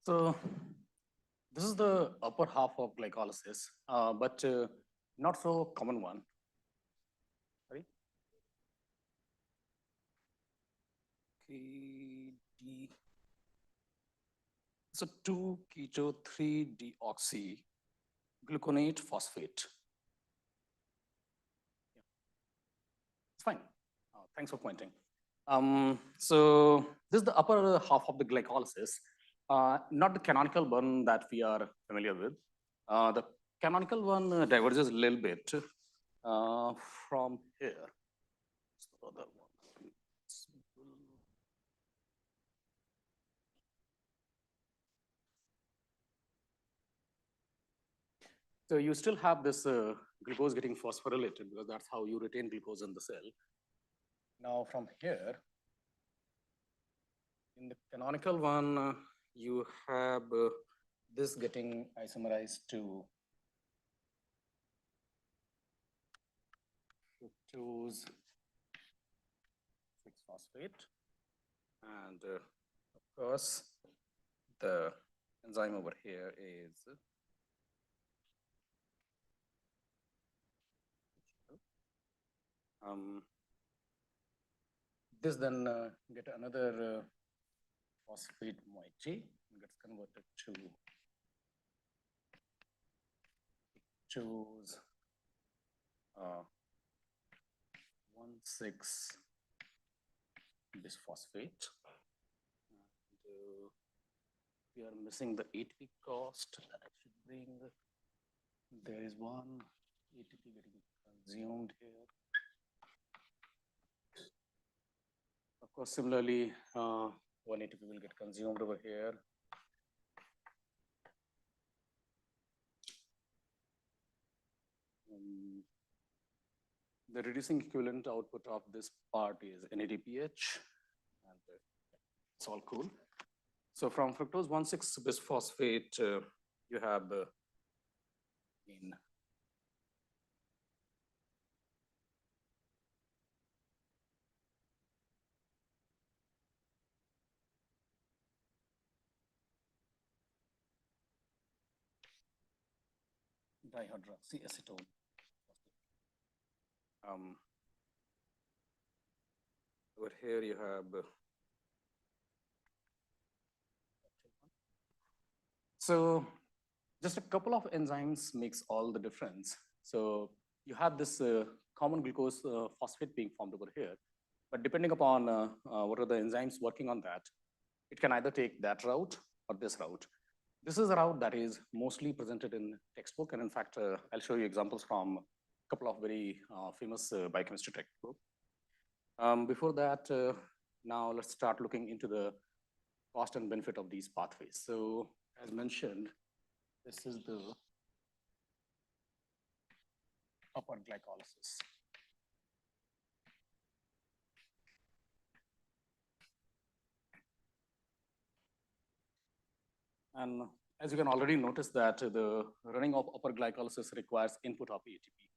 So this is the upper half of glycolysis, but not so common one. Sorry. KD. So 2-keto 3-deoxy gluconate phosphate. Yeah. It's fine. Thanks for pointing. So this is the upper half of the glycolysis, not the canonical one that we are familiar with. The canonical one diverges a little bit from here. So the other one. So you still have this glucose getting phosphorylated because that's how you retain glucose in the cell. Now from here, in the canonical one, you have this getting isomerized to fructose 6-phosphate. And of course, the enzyme over here is this then get another phosphate moiety and gets converted to choose 1,6 bisphosphate. And we are missing the ATP cost that I should bring. There is one ATP getting consumed here. Of course, similarly, one ATP will get consumed over here. The reducing equivalent output of this part is NADPH, and it's all cool. So from fructose 1,6 bisphosphate, you have in dihydroxyacetone. Over here you have so just a couple of enzymes makes all the difference. So you have this common glucose phosphate being formed over here, but depending upon what are the enzymes working on that, it can either take that route or this route. This is a route that is mostly presented in textbook, and in fact, I'll show you examples from a couple of very famous biochemistry textbook. Before that, now let's start looking into the cost and benefit of these pathways. So as mentioned, this is the upper glycolysis. And as you can already notice that the running of upper glycolysis requires input of ATP.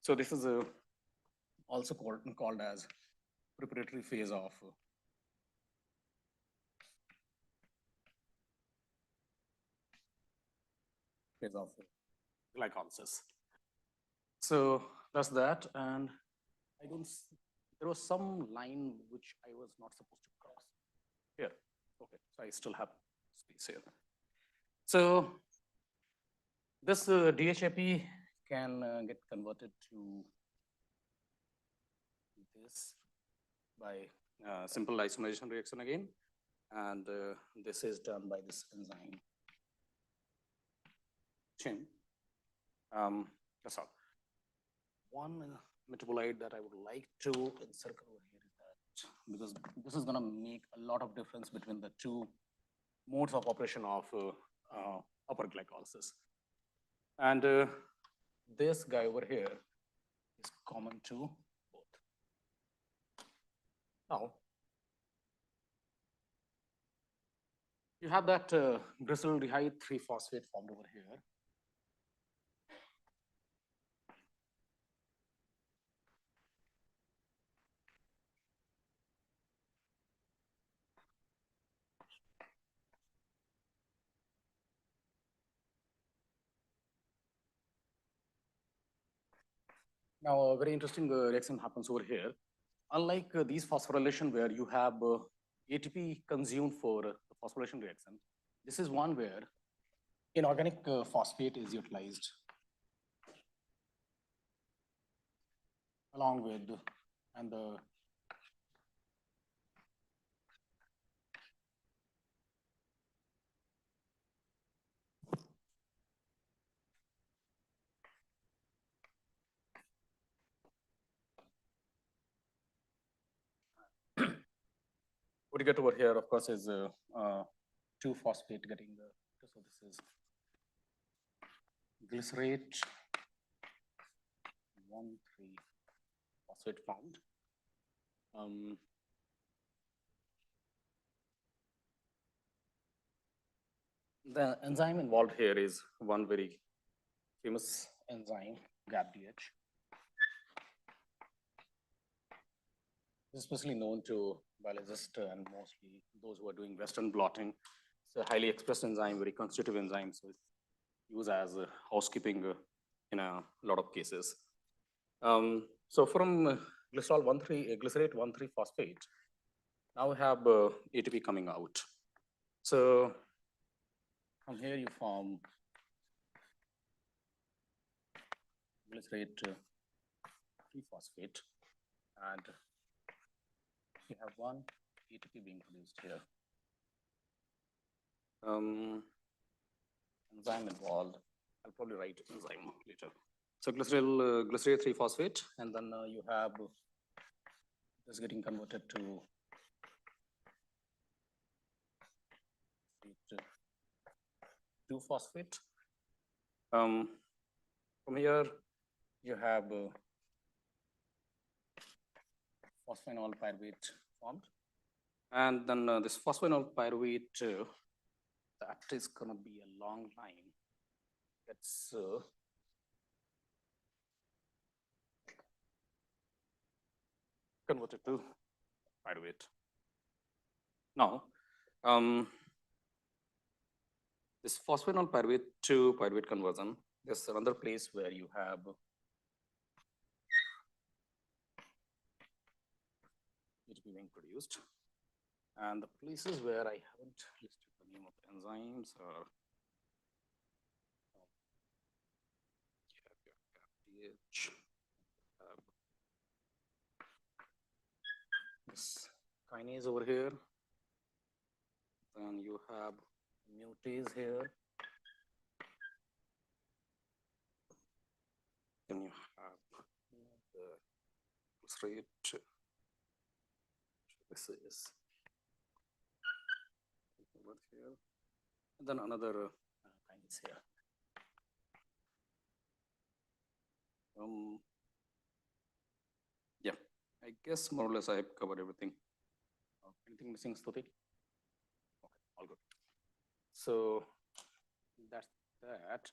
So this is also called as preparatory phase of glycolysis. So that's that, and I don't. There was some line which I was not supposed to cross. Here, okay. So I still have space here. So this DHAP can get converted to this by simple isomerization reaction again, and this is done by this enzyme. That's all. One metabolite that I would like to encircle over here is that, because this is going to make a lot of difference between the two modes of operation of upper glycolysis. And this guy over here is common to both. Now, you have that glyceraldehyde 3-phosphate formed over here. Now, a very interesting reaction happens over here. Unlike these phosphorylation where you have ATP consumed for the phosphorylation reaction, this is one where inorganic phosphate is utilized along with and the what you get over here, of course, is 2-phosphate getting the, so this is glycerate 1,3-phosphate found. The enzyme involved here is one very famous enzyme, GAPDH. Especially known to biologists and mostly those who are doing Western blotting. It's a highly expressed enzyme, very constitutive enzyme, so it's used as housekeeping in a lot of cases. So from glycerate 1,3-phosphate, now we have ATP coming out. So from here you form glycerate 3-phosphate, and you have one ATP being produced here. Enzyme involved. I'll probably write enzyme later. So glycerate 3-phosphate, and then you have this getting converted to 2-phosphate. From here, you have phosphoenol pyruvate formed. And then this phosphoenol pyruvate, that is going to be a long line. That's converted to pyruvate. Now, this phosphoenol pyruvate to pyruvate conversion, there's another place where you have it being produced. And the places where I haven't listed the name of the enzymes are pH, this kinase over here. Then you have mutase here. Then you have the glycerate. This is over here. And then another kinase here. Yeah, I guess more or less I have covered everything. Anything missing, Stuti? Okay, all good. So that's that.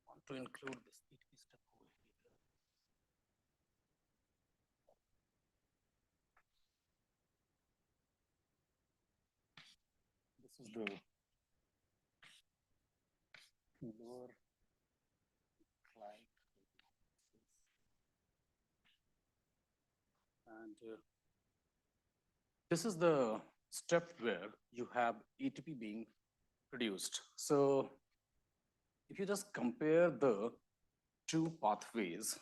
I want to include this ATP step over here. This is the lower like, and this is the step where you have ATP being produced. So if you just compare the two pathways,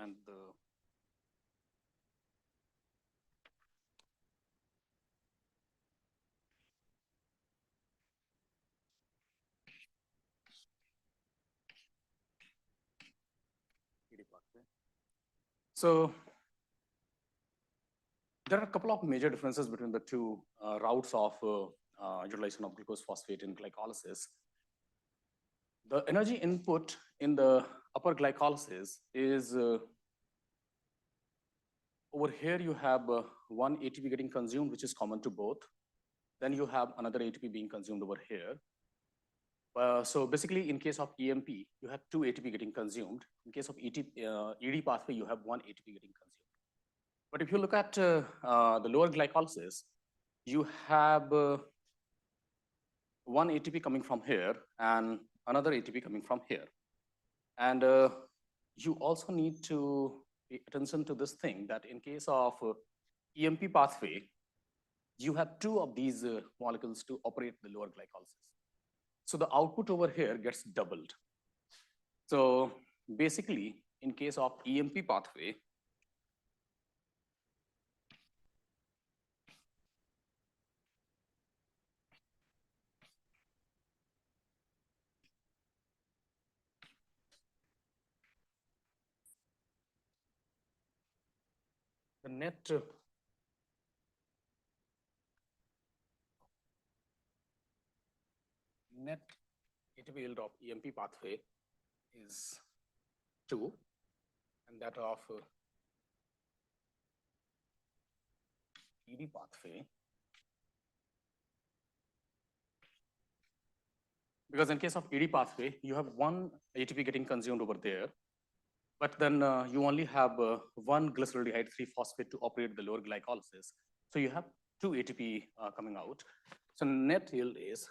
and the pathway. So there are a couple of major differences between the two routes of utilization of glucose phosphate in glycolysis. The energy input in the upper glycolysis is over here you have one ATP getting consumed, which is common to both. Then you have another ATP being consumed over here. So basically, in case of EMP, you have 2 ATP getting consumed. In case of ED pathway, you have 1 ATP getting consumed. But if you look at the lower glycolysis, you have 1 ATP coming from here and another ATP coming from here. And you also need to pay attention to this thing that in case of EMP pathway, you have 2 of these molecules to operate the lower glycolysis. So the output over here gets doubled. So basically, in case of EMP pathway, the net ATP yield of EMP pathway is 2, and that of ED pathway, because in case of ED pathway, you have 1 ATP getting consumed over there, but then you only have 1 glyceraldehyde 3-phosphate to operate the lower glycolysis. So you have 2 ATP coming out. So net yield is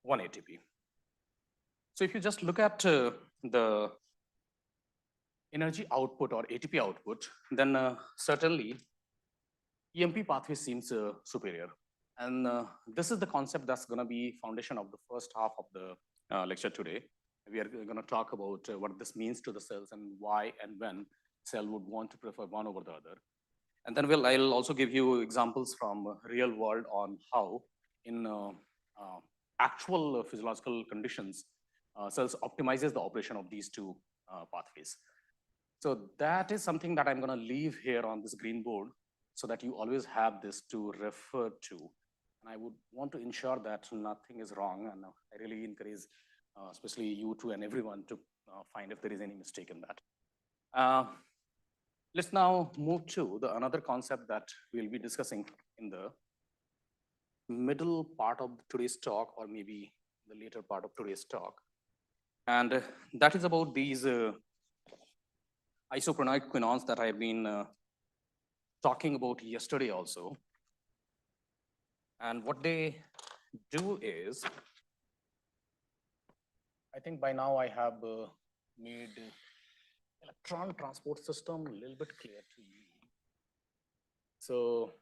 1 ATP. So if you just look at the energy output or ATP output, then certainly EMP pathway seems superior. And this is the concept that's going to be foundation of the first half of the lecture today. We are going to talk about what this means to the cells and why and when cell would want to prefer one over the other. And then I'll also give you examples from real world on how in actual physiological conditions, cells optimizes the operation of these 2 pathways. So that is something that I'm going to leave here on this green board so that you always have this to refer to. And I would want to ensure that nothing is wrong. And I really encourage, especially you two and everyone, to find if there is any mistake in that. Let's now move to another concept that we'll be discussing in the middle part of today's talk, or maybe the later part of today's talk. And that is about these isoprenoid quinones that I've been talking about yesterday also. And what they do is, I think by now I have made electron transport system a little bit clear to you. So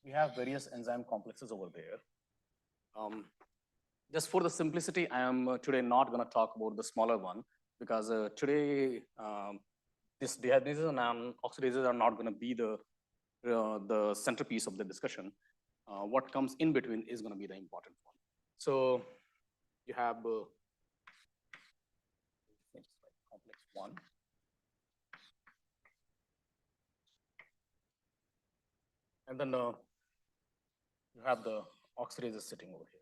we have various enzyme complexes over there. Just for the simplicity, I am today not going to talk about the smaller one, because today this dehydrases and oxidases are not going to be the centerpiece of the discussion. What comes in between is going to be the important one. So you have complex 1. And then you have the oxidases sitting over here.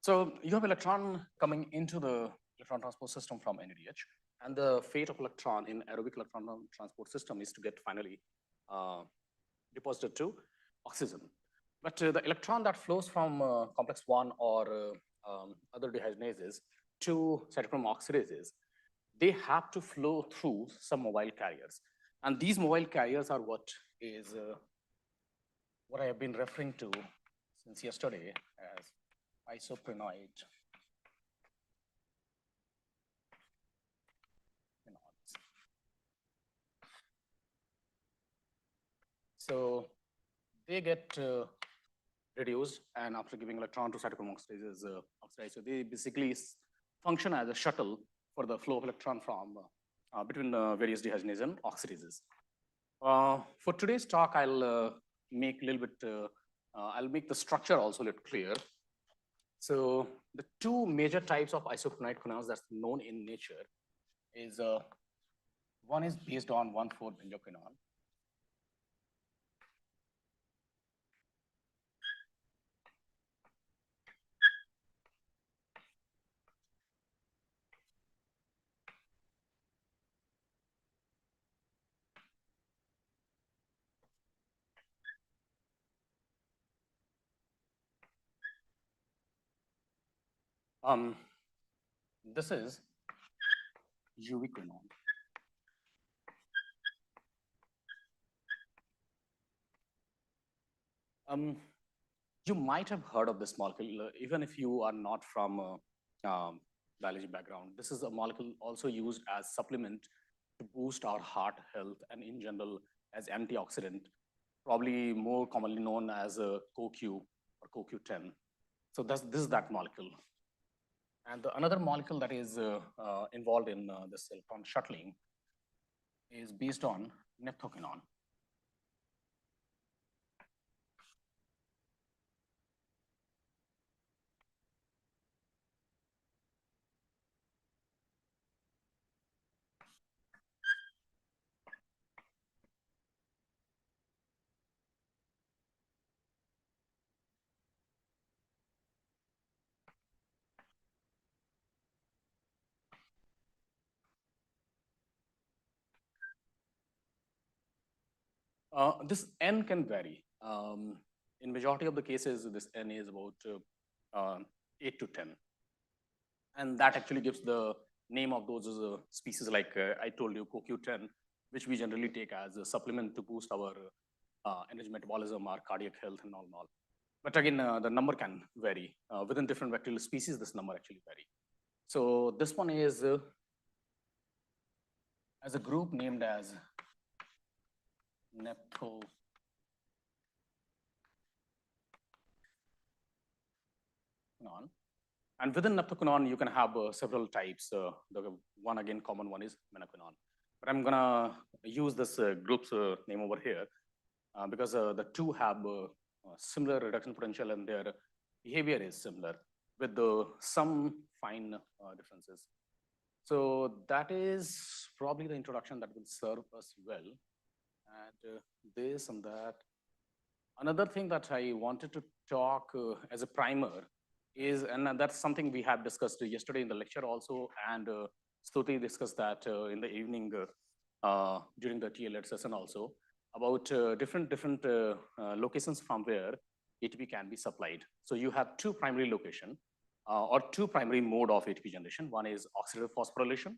So you have electron coming into the electron transport system from NADH, and the fate of electron in aerobic electron transport system is to get finally deposited to oxygen. But the electron that flows from complex 1 or other dehydrogenases to cytochrome oxidases, they have to flow through some mobile carriers. And these mobile carriers are what I have been referring to since yesterday as isoprenoid quinones. they get reduced, and after giving electron to cytochrome oxidase is oxidized. So they basically function as a shuttle for the flow of electron from between various dehydrogenase and oxidases. For today's talk, I'll make a little bit, I'll make the structure also a little clear. So the two major types of isoquinite quinones that's known in nature is one is based on 1,4-benzoquinone. This is ubiquinone. You might have heard of this molecule, even if you are not from biology background. This is a molecule also used as supplement to boost our heart health and in general as antioxidant, probably more commonly known as a CoQ or CoQ10. So this is that molecule. And another molecule that is involved in this electron shuttling is based on nepthoquinone. This N can vary. In majority of the cases, this N is about 8 to 10. And that actually gives the name of those species like I told you, CoQ10, which we generally take as a supplement to boost our energy metabolism, our cardiac health and all. But again, the number can vary. Within different bacterial species, this number actually vary. So this one is as a group named as nepthoquinone. And within nepthoquinone, you can have several types. The one again, common one is menaquinone. But I'm gonna use this group's name over here because the two have similar reduction potential and their behavior is similar with some fine differences. So that is probably the introduction that will serve us well. And this and that. Another thing that I wanted to talk as a primer is, and that's something we have discussed yesterday in the lecture also, and Stuti discussed that in the evening during the TL session also, about different locations from where ATP can be supplied. So you have two primary locations or two primary mode of ATP generation. One is oxidative phosphorylation,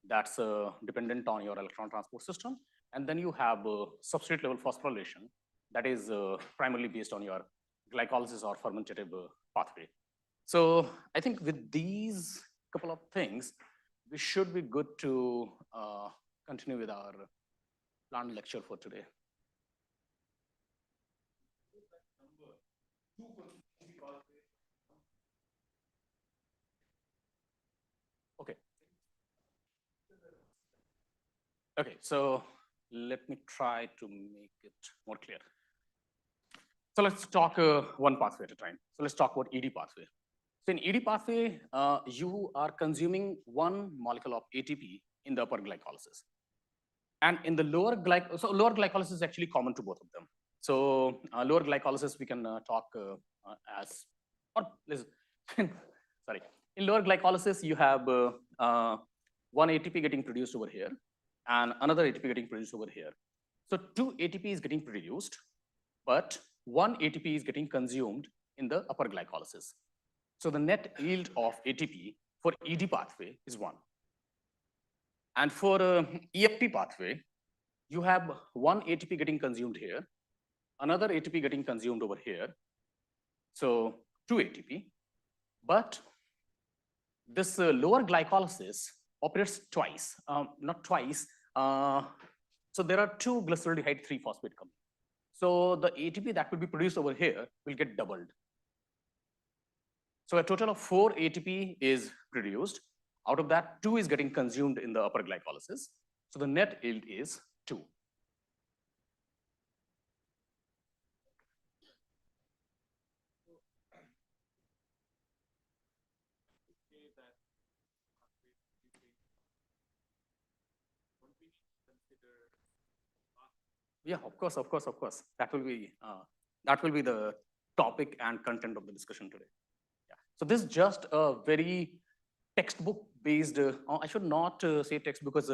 that's dependent on your electron transport system. And then you have substrate level phosphorylation that is primarily based on your glycolysis or fermentative pathway. So I think with these couple of things, we should be good to continue with our planned lecture for today. Okay. Okay, so let me try to make it more clear. So let's talk one pathway at a time. So let's talk about ED pathway. So in ED pathway, you are consuming one molecule of ATP in the upper glycolysis. And in the lower glycolysis is actually common to both of them. So lower glycolysis, we can talk as, or sorry. In lower glycolysis, you have one ATP getting produced over here and another ATP getting produced over here. So two ATP is getting produced, but one ATP is getting consumed in the upper glycolysis. So the net yield of ATP for ED pathway is 1. And for EFT pathway, you have one ATP getting consumed here, another ATP getting consumed over here. So 2 ATP, but this lower glycolysis operates twice, not twice. So there are 2 glyceraldehyde 3-phosphate coming. So the ATP that will be produced over here will get doubled. So a total of 4 ATP is produced. Out of that, 2 is getting consumed in the upper glycolysis. So the net yield is 2. Yeah, of course. That will be the topic and content of the discussion today. Yeah. So this is just a very textbook-based. I should not say text because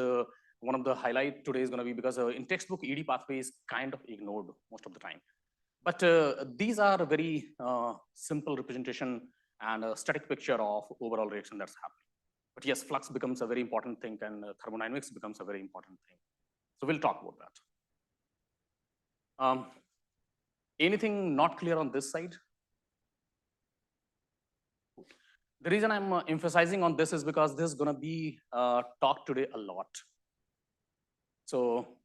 one of the highlight today is going to be because in textbook ED pathway is kind of ignored most of the time. But these are a very simple representation and a static picture of overall reaction that's happening. But yes, flux becomes a very important thing, and thermodynamics becomes a very important thing. So we'll talk about that. Anything not clear on this side? The reason I'm emphasizing on this is because this is going to be talked today a lot. So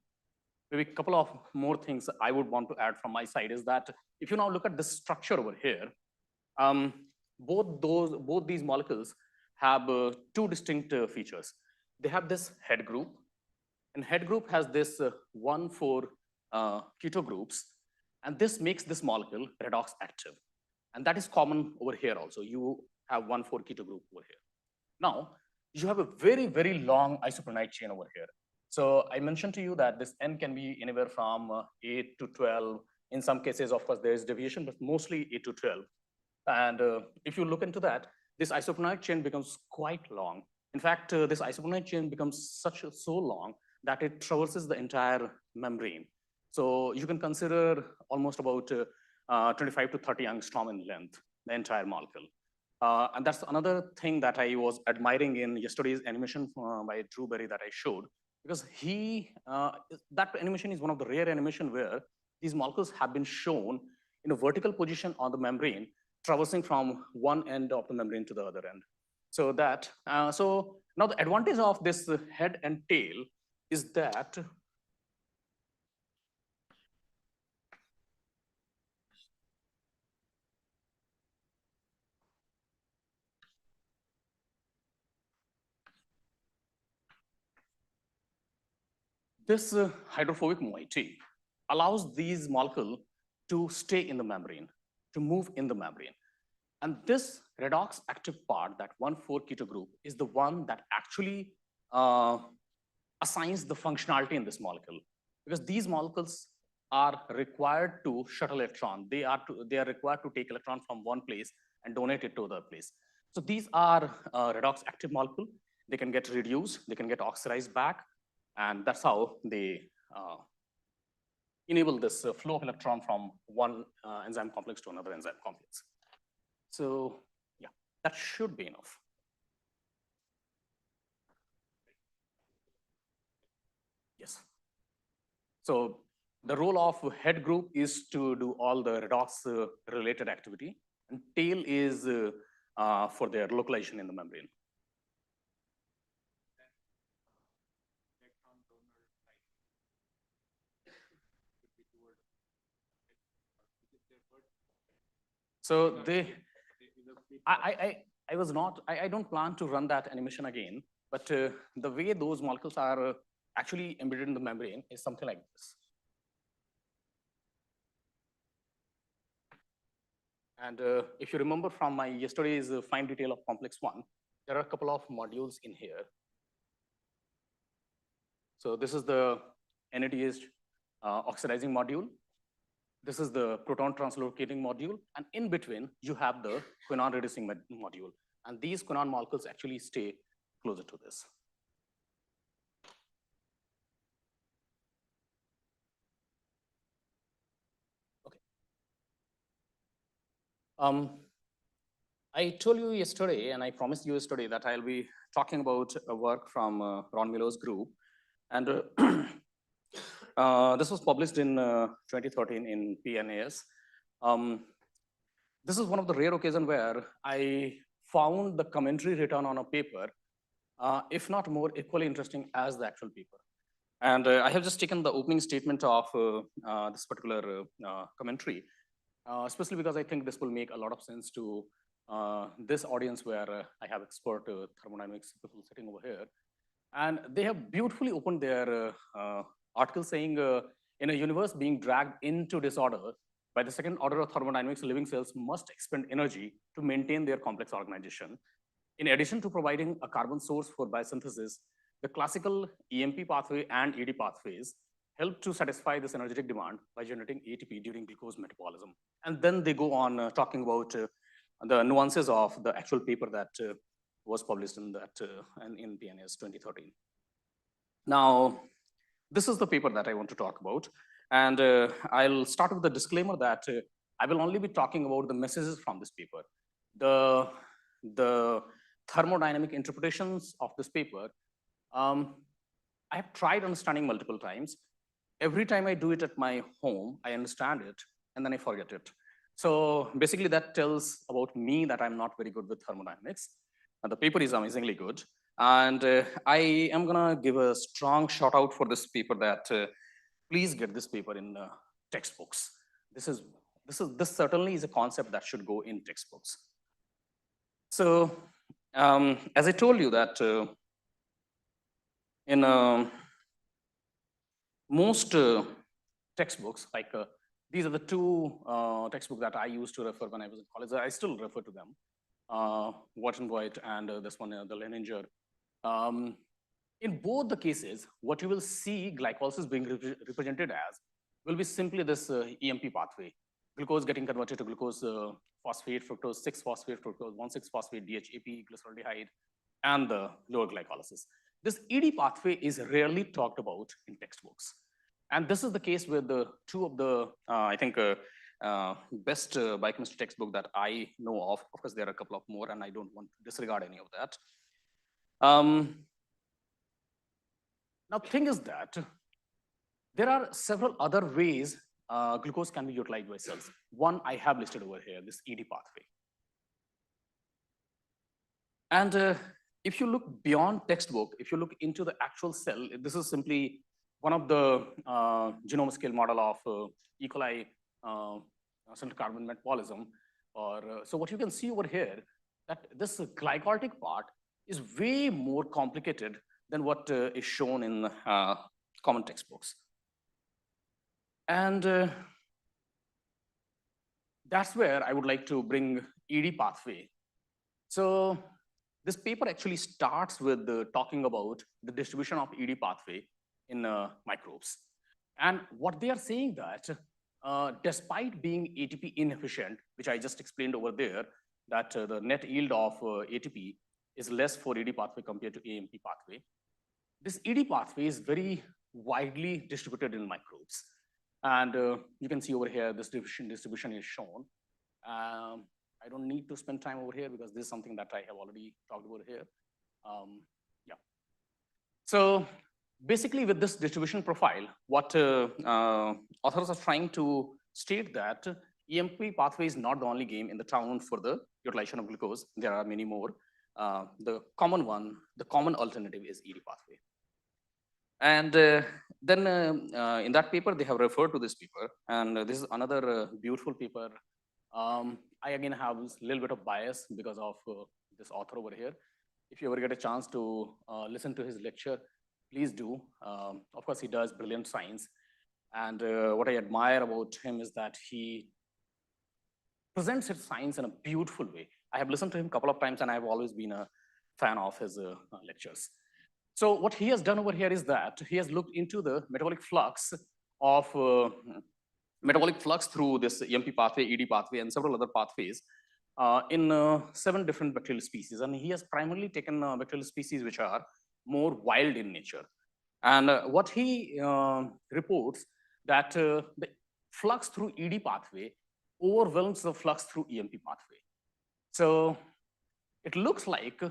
maybe a couple of more things I would want to add from my side is that if you now look at this structure over here, both these molecules have 2 distinct features. They have this head group, and head group has this 1,4 keto groups, and this makes this molecule redox active. And that is common over here also. You have 1,4 keto group over here. Now, you have a very, very long isopronide chain over here. So I mentioned to you that this N can be anywhere from 8 to 12. In some cases, of course, there is deviation, but mostly 8 to 12. And if you look into that, this isopronide chain becomes quite long. In fact, this isopronide chain becomes so long that it traverses the entire membrane. So you can consider almost about 25 to 30 angstrom in length, the entire molecule. And that's another thing that I was admiring in yesterday's animation by Drew Berry that I showed, because that animation is one of the rare animation where these molecules have been shown in a vertical position on the membrane, traversing from one end of the membrane to the other end. So so now the advantage of this head and tail is that this hydrophobic moiety allows these molecules to stay in the membrane, to move in the membrane. And this redox active part, that 1,4 keto group, is the one that actually assigns the functionality in this molecule. Because these molecules are required to shuttle electron. They are required to take electron from one place and donate it to the other place. So these are redox active molecule. They can get reduced, they can get oxidized back, and that's how they enable this flow of electron from one enzyme complex to another enzyme complex. So yeah, that should be enough. Yes. So the role of head group is to do all the redox related activity, and tail is for their localization in the membrane. So I don't plan to run that animation again, but the way those molecules are actually embedded in the membrane is something like this. And if you remember from my yesterday's fine detail of complex 1, there are a couple of modules in here. So this is the NADH oxidizing module. This is the proton translocating module. And in between, you have the quinone reducing module. And these quinone molecules actually stay closer to this. Okay. I told you yesterday, and I promised you yesterday that I'll be talking about a work from Ron Miller's group. And this was published in 2013 in PNAS. This is one of the rare occasions where I found the commentary written on a paper, if not more equally interesting as the actual paper. And I have just taken the opening statement of this particular commentary, especially because I think this will make a lot of sense to this audience where I have expert thermodynamics people sitting over here. And they have beautifully opened their article saying, in a universe being dragged into disorder, by the second order of thermodynamics, living cells must expend energy to maintain their complex organization. In addition to providing a carbon source for biosynthesis, the classical EMP pathway and ED pathways help to satisfy this energetic demand by generating ATP during glucose metabolism. And then they go on talking about the nuances of the actual paper that was published in that in PNAS 2013. Now, this is the paper that I want to talk about. And I'll start with the disclaimer that I will only be talking about the messages from this paper. The thermodynamic interpretations of this paper, I have tried understanding multiple times. Every time I do it at my home, I understand it, and then I forget it. So basically that tells about me that I'm not very good with thermodynamics. And the paper is amazingly good. And I am gonna give a strong shout out for this paper that please get this paper in textbooks. This certainly is a concept that should go in textbooks. So as I told you that in most textbooks, like these are the two textbooks that I used to refer when I was in college. I still refer to them, Watt and White and this one, the Leninger. In both the cases, what you will see glycolysis being represented as will be simply this EMP pathway. Glucose getting converted to glucose phosphate, fructose 6-phosphate, fructose 1,6-phosphate, DHAP, glyceraldehyde, and the lower glycolysis. This ED pathway is rarely talked about in textbooks. And this is the case with the two of the, I think, best biochemistry textbook that I know of. Of course, there are a couple of more, and I don't want to disregard any of that. Now, the thing is that there are several other ways glucose can be utilized by cells. One I have listed over here, this ED pathway. And if you look beyond textbook, if you look into the actual cell, this is simply one of the genome scale model of E. coli central carbon metabolism. So what you can see over here, that this glycolytic part is way more complicated than what is shown in common textbooks. And that's where I would like to bring ED pathway. So this paper actually starts with talking about the distribution of ED pathway in microbes. And what they are saying that despite being ATP inefficient, which I just explained over there, that the net yield of ATP is less for ED pathway compared to AMP pathway. This ED pathway is very widely distributed in microbes. And you can see over here, this distribution is shown. I don't need to spend time over here because this is something that I have already talked about here. Yeah. So basically with this distribution profile, what authors are trying to state that EMP pathway is not the only game in the town for the utilization of glucose. There are many more. The common one, the common alternative is ED pathway. And then in that paper, they have referred to this paper. And this is another beautiful paper. I again have a little bit of bias because of this author over here. If you ever get a chance to listen to his lecture, please do. Of course, he does brilliant science. And what I admire about him is that he presents his science in a beautiful way. I have listened to him a couple of times, and I've always been a fan of his lectures. So what he has done over here is that he has looked into the metabolic flux of through this EMP pathway, ED pathway, and several other pathways in 7 different bacterial species. And he has primarily taken bacterial species which are more wild in nature. And what he reports that the flux through ED pathway overwhelms the flux through EMP pathway. So it looks like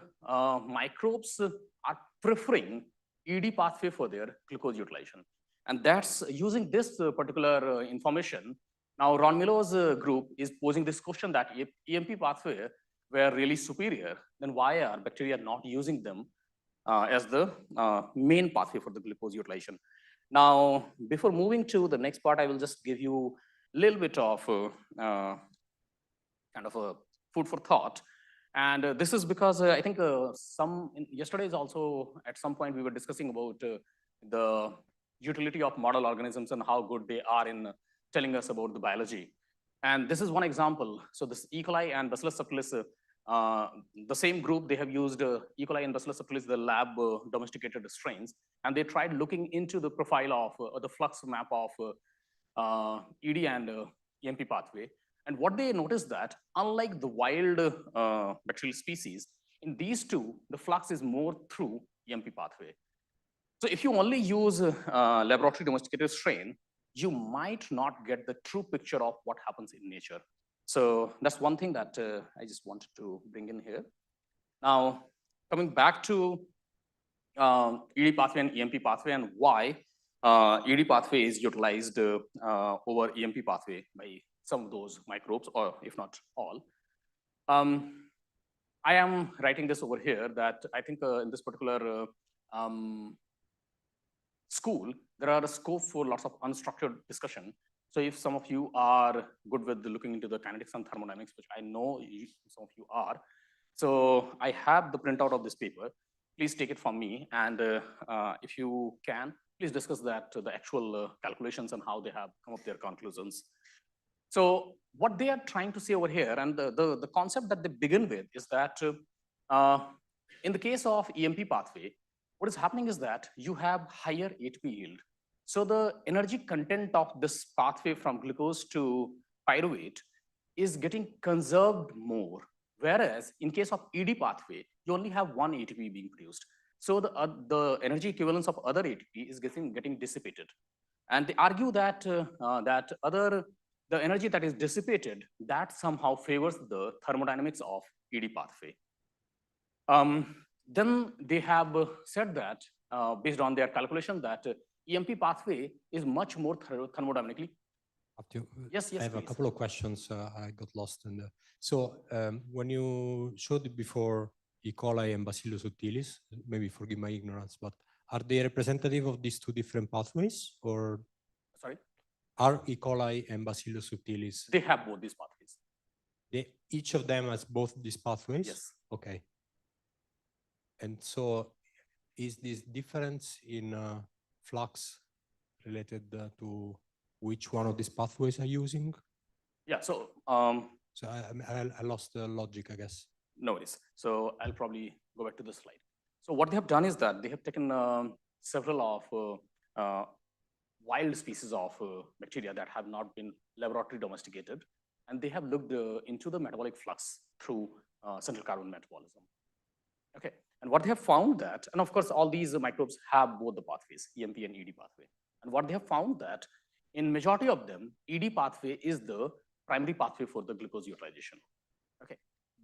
microbes are preferring ED pathway for their glucose utilization. And that's using this particular information. Now, Ron Miller's group is posing this question that if EMP pathway were really superior, then why are bacteria not using them as the main pathway for the glucose utilization? Now, before moving to the next part, I will just give you a little bit of kind of a food for thought. And this is because I think yesterday is also at some point we were discussing about the utility of model organisms and how good they are in telling us about the biology. And this is one example. So this E. coli and Bacillus subtilis, the same group, they have used E. coli and Bacillus subtilis, the lab domesticated strains, and they tried looking into the profile of the flux map of ED and EMP pathway. And what they noticed that, unlike the wild bacterial species, in these two, the flux is more through EMP pathway. So if you only use laboratory domesticated strain, you might not get the true picture of what happens in nature. So that's one thing that I just wanted to bring in here. Now, coming back to ED pathway and EMP pathway and why ED pathway is utilized over EMP pathway by some of those microbes, or if not all. I am writing this over here that I think in this particular school, there are a scope for lots of unstructured discussion. So if some of you are good with looking into the kinetics and thermodynamics, which I know some of you are, so I have the printout of this paper. Please take it from me. And if you can, please discuss that, the actual calculations and how they have come up their conclusions. So what they are trying to say over here, and the concept that they begin with is that in the case of EMP pathway, what is happening is that you have higher ATP yield. So the energy content of this pathway from glucose to pyruvate is getting conserved more. Whereas in case of ED pathway, you only have one ATP being produced. So the energy equivalence of other ATP is getting dissipated. And they argue that the energy that is dissipated, that somehow favors the thermodynamics of ED pathway. Then they have said that, based on their calculation, that EMP pathway is much more thermodynamically. Yes, I have please. a couple of questions. I got lost in the. So when you showed it before E. coli and Bacillus subtilis, maybe forgive my ignorance, but are they representative of these two different pathways, or? Sorry? Are E. coli and Bacillus subtilis? They have both these pathways. Each of them has both these pathways? Yes. Okay. And so is this difference in flux related to which one of these pathways are using? Yeah, so I lost the logic, I guess. No worries. So I'll probably go back to the slide. So what they have done is that they have taken several of wild species of bacteria that have not been laboratory domesticated, and they have looked into the metabolic flux through central carbon metabolism. Okay, and what they have found that, and of course all these microbes have both the pathways, EMP and ED pathway, and what they have found that in majority of them, ED pathway is the primary pathway for the glucose utilization. Okay,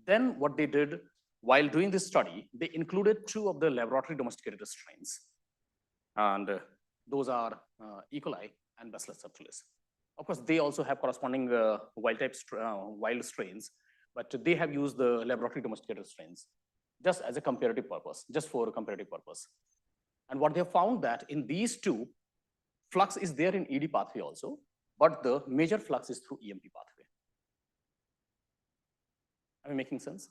then what they did while doing this study, they included two of the laboratory domesticated strains, and those are E. coli and Bacillus subtilis. Of course, they also have corresponding wild strains, but they have used the laboratory domesticated strains just as a comparative purpose, just for a comparative purpose. And what they have found that in these two, flux is there in ED pathway also, but the major flux is through EMP pathway. Am I making sense?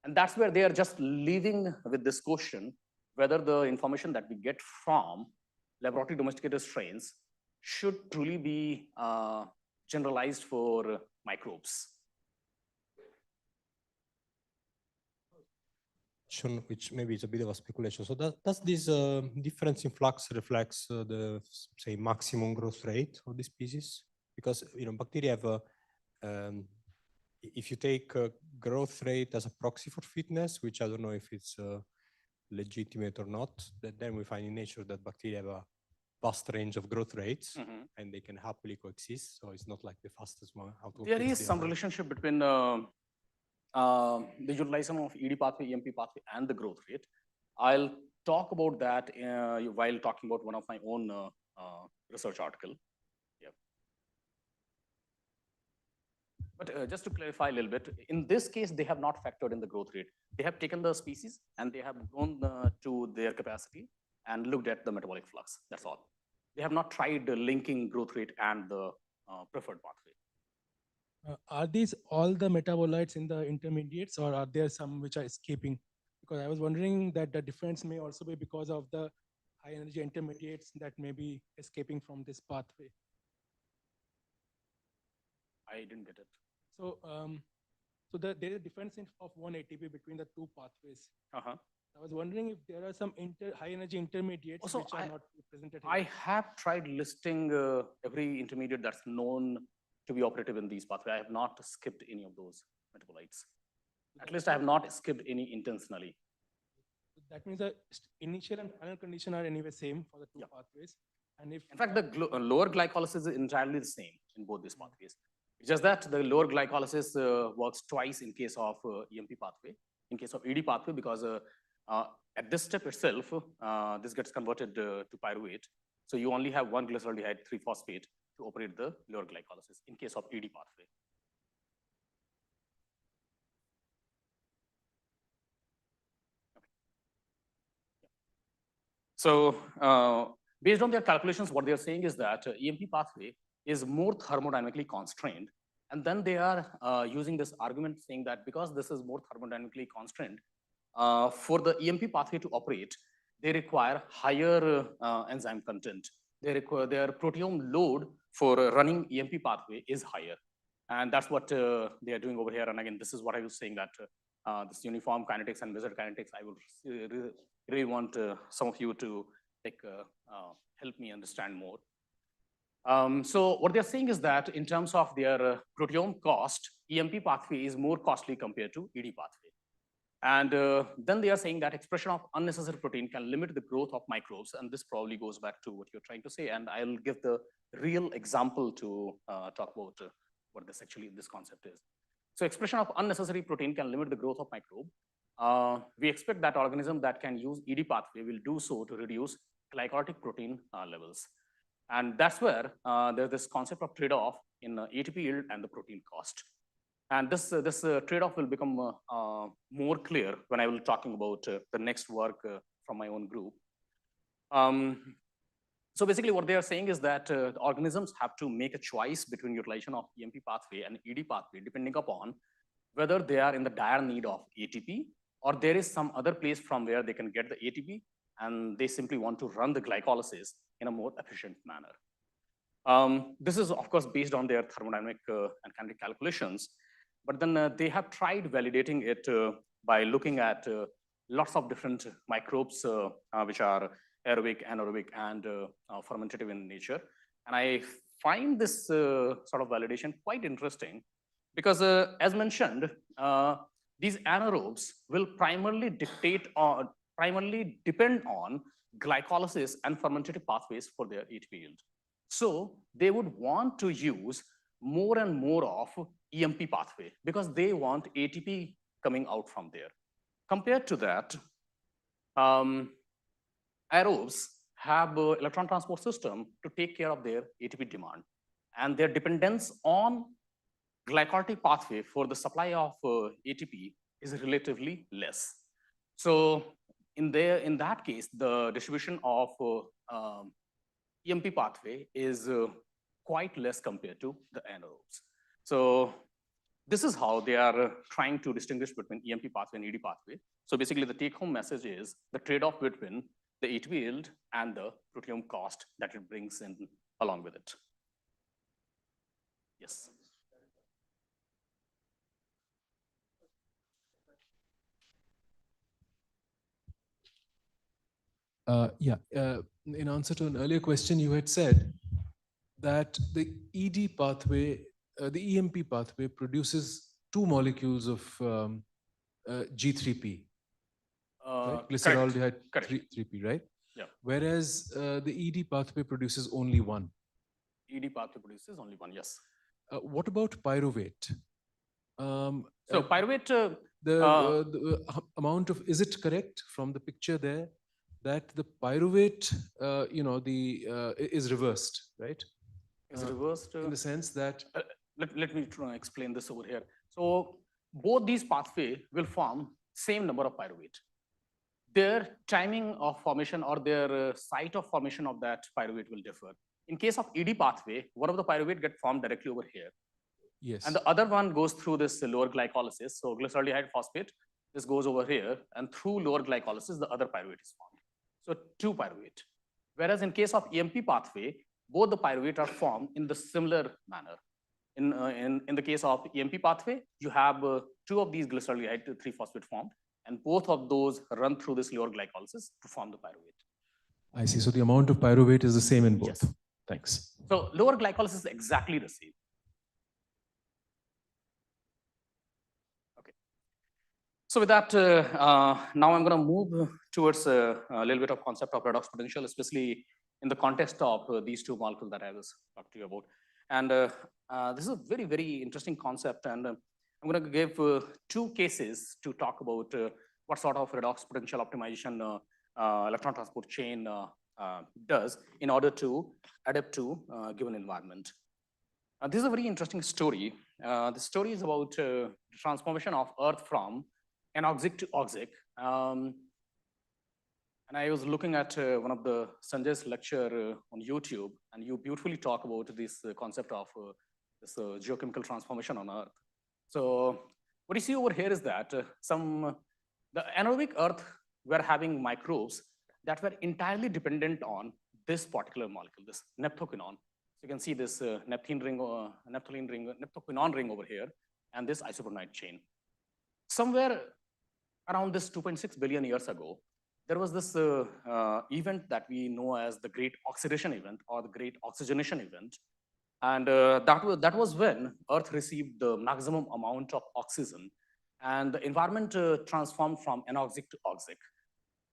And that's where they are just leaving with this question, whether the information that we get from laboratory domesticated strains should truly be generalized for microbes. Which maybe is a bit of a speculation. So does this difference in flux reflects the, say, maximum growth rate of the species? Because bacteria have a, if you take growth rate as a proxy for fitness, which I don't know if it's legitimate or not, then we find in nature that bacteria have a vast range of growth rates, and they can happily coexist. So it's not like the fastest one. There is some relationship between the utilization of ED pathway, EMP pathway, and the growth rate. I'll talk about that while talking about one of my own research article. Yeah. But just to clarify a little bit, in this case, they have not factored in the growth rate. They have taken the species and they have gone to their capacity and looked at the metabolic flux. That's all. they have not tried linking growth rate and the preferred pathway. Are these all the metabolites in the intermediates, or are there some which are escaping? Because I was wondering that the difference may also be because of the high energy intermediates that may be escaping from this pathway. I didn't get it. So, there is a difference of 1 ATP between the two pathways. I was wondering if there are some high energy intermediates Also, which are not represented here. I have tried listing every intermediate that's known to be operative in these pathways. I have not skipped any of those metabolites. At least I have not skipped any intentionally. That means the initial and final condition are anyway same for the two pathways. And if in fact, the lower glycolysis is entirely the same in both these pathways. It's just that the lower glycolysis works twice in case of EMP pathway, in case of ED pathway, because at this step itself, this gets converted to pyruvate. So you only have one glyceraldehyde 3-phosphate to operate the lower glycolysis in case of ED pathway. So based on their calculations, what they're saying is that EMP pathway is more thermodynamically constrained. And then they are using this argument saying that because this is more thermodynamically constrained, for the EMP pathway to operate, they require higher enzyme content. They require their proteome load for running EMP pathway is higher. And that's what they are doing over here. And again, this is what I was saying, that this uniform kinetics and measured kinetics, I would really want some of you to help me understand more. So what they're saying is that in terms of their proteome cost, EMP pathway is more costly compared to ED pathway. And then they are saying that expression of unnecessary protein can limit the growth of microbes. And this probably goes back to what you're trying to say. And I'll give the real example to talk about what this concept is. So expression of unnecessary protein can limit the growth of microbe. We expect that organism that can use ED pathway will do so to reduce glycolytic protein levels. And that's where there's this concept of trade-off in ATP yield and the protein cost. And this trade-off will become more clear when I will talking about the next work from my own group. So basically what they are saying is that the organisms have to make a choice between utilization of EMP pathway and ED pathway, depending upon whether they are in the dire need of ATP or there is some other place from where they can get the ATP and they simply want to run the glycolysis in a more efficient manner. This is, of course, based on their thermodynamic and kinetic calculations, but then they have tried validating it by looking at lots of different microbes, which are aerobic, anaerobic, and fermentative in nature. And I find this sort of validation quite interesting because, as mentioned, these anaerobes will primarily depend on glycolysis and fermentative pathways for their ATP yield. So they would want to use more and more of EMP pathway because they want ATP coming out from there. Compared to that, aerobes have an electron transport system to take care of their ATP demand, and their dependence on glycolytic pathway for the supply of ATP is relatively less. So in that case, the distribution of EMP pathway is quite less compared to the anaerobes. So this is how they are trying to distinguish between EMP pathway and ED pathway. So basically the take-home message is the trade-off between the ATP yield and the proteome cost that it brings in along with it. Yes. In answer to an earlier question, you had said that the ED pathway, the EMP pathway produces two molecules of G3P, right? Glyceraldehyde 3P, right? Yeah. Whereas the ED pathway produces only one. ED pathway produces only one, yes. What about pyruvate? So pyruvate, the amount of, is it correct from the picture there that the pyruvate, is reversed, right? Is reversed in the sense that let me try and explain this over here. So both these pathways will form same number of pyruvate, their timing of formation or their site of formation of that pyruvate will differ. In case of ED pathway, one of the pyruvate get formed directly over here. Yes. And the other one goes through this lower glycolysis. So glyceraldehyde phosphate, this goes over here, and through lower glycolysis, the other pyruvate is formed. So 2 pyruvate. Whereas in case of EMP pathway, both the pyruvate are formed in the similar manner. In the case of EMP pathway, you have 2 of these glyceraldehyde 3-phosphate formed, and both of those run through this lower glycolysis to form the pyruvate. I see. So the amount of pyruvate is the same in both. Yes. Thanks. So lower glycolysis is exactly the same. Okay. So with that, now I'm going to move towards a little bit of concept of redox potential, especially in the context of these 2 molecules that I was talking to you about. And this is a very, very interesting concept. And I'm going to give 2 cases to talk about what sort of redox potential optimization electron transport chain does in order to adapt to given environment. This is a very interesting story. The story is about the transformation of Earth from anoxic to oxic. And I was looking at one of the Sanjay's lecture on YouTube, and you beautifully talk about this concept of this geochemical transformation on Earth. So what you see over here is that the anaerobic Earth were having microbes that were entirely dependent on this particular molecule, this naphthoquinone. So you can see this naphthoquinone ring over here, and this isoprenoid chain. Somewhere around this 2.6 billion years ago, there was this event that we know as the Great Oxidation Event or the Great Oxygenation Event. And that was when Earth received the maximum amount of oxygen, and the environment transformed from anoxic to oxic.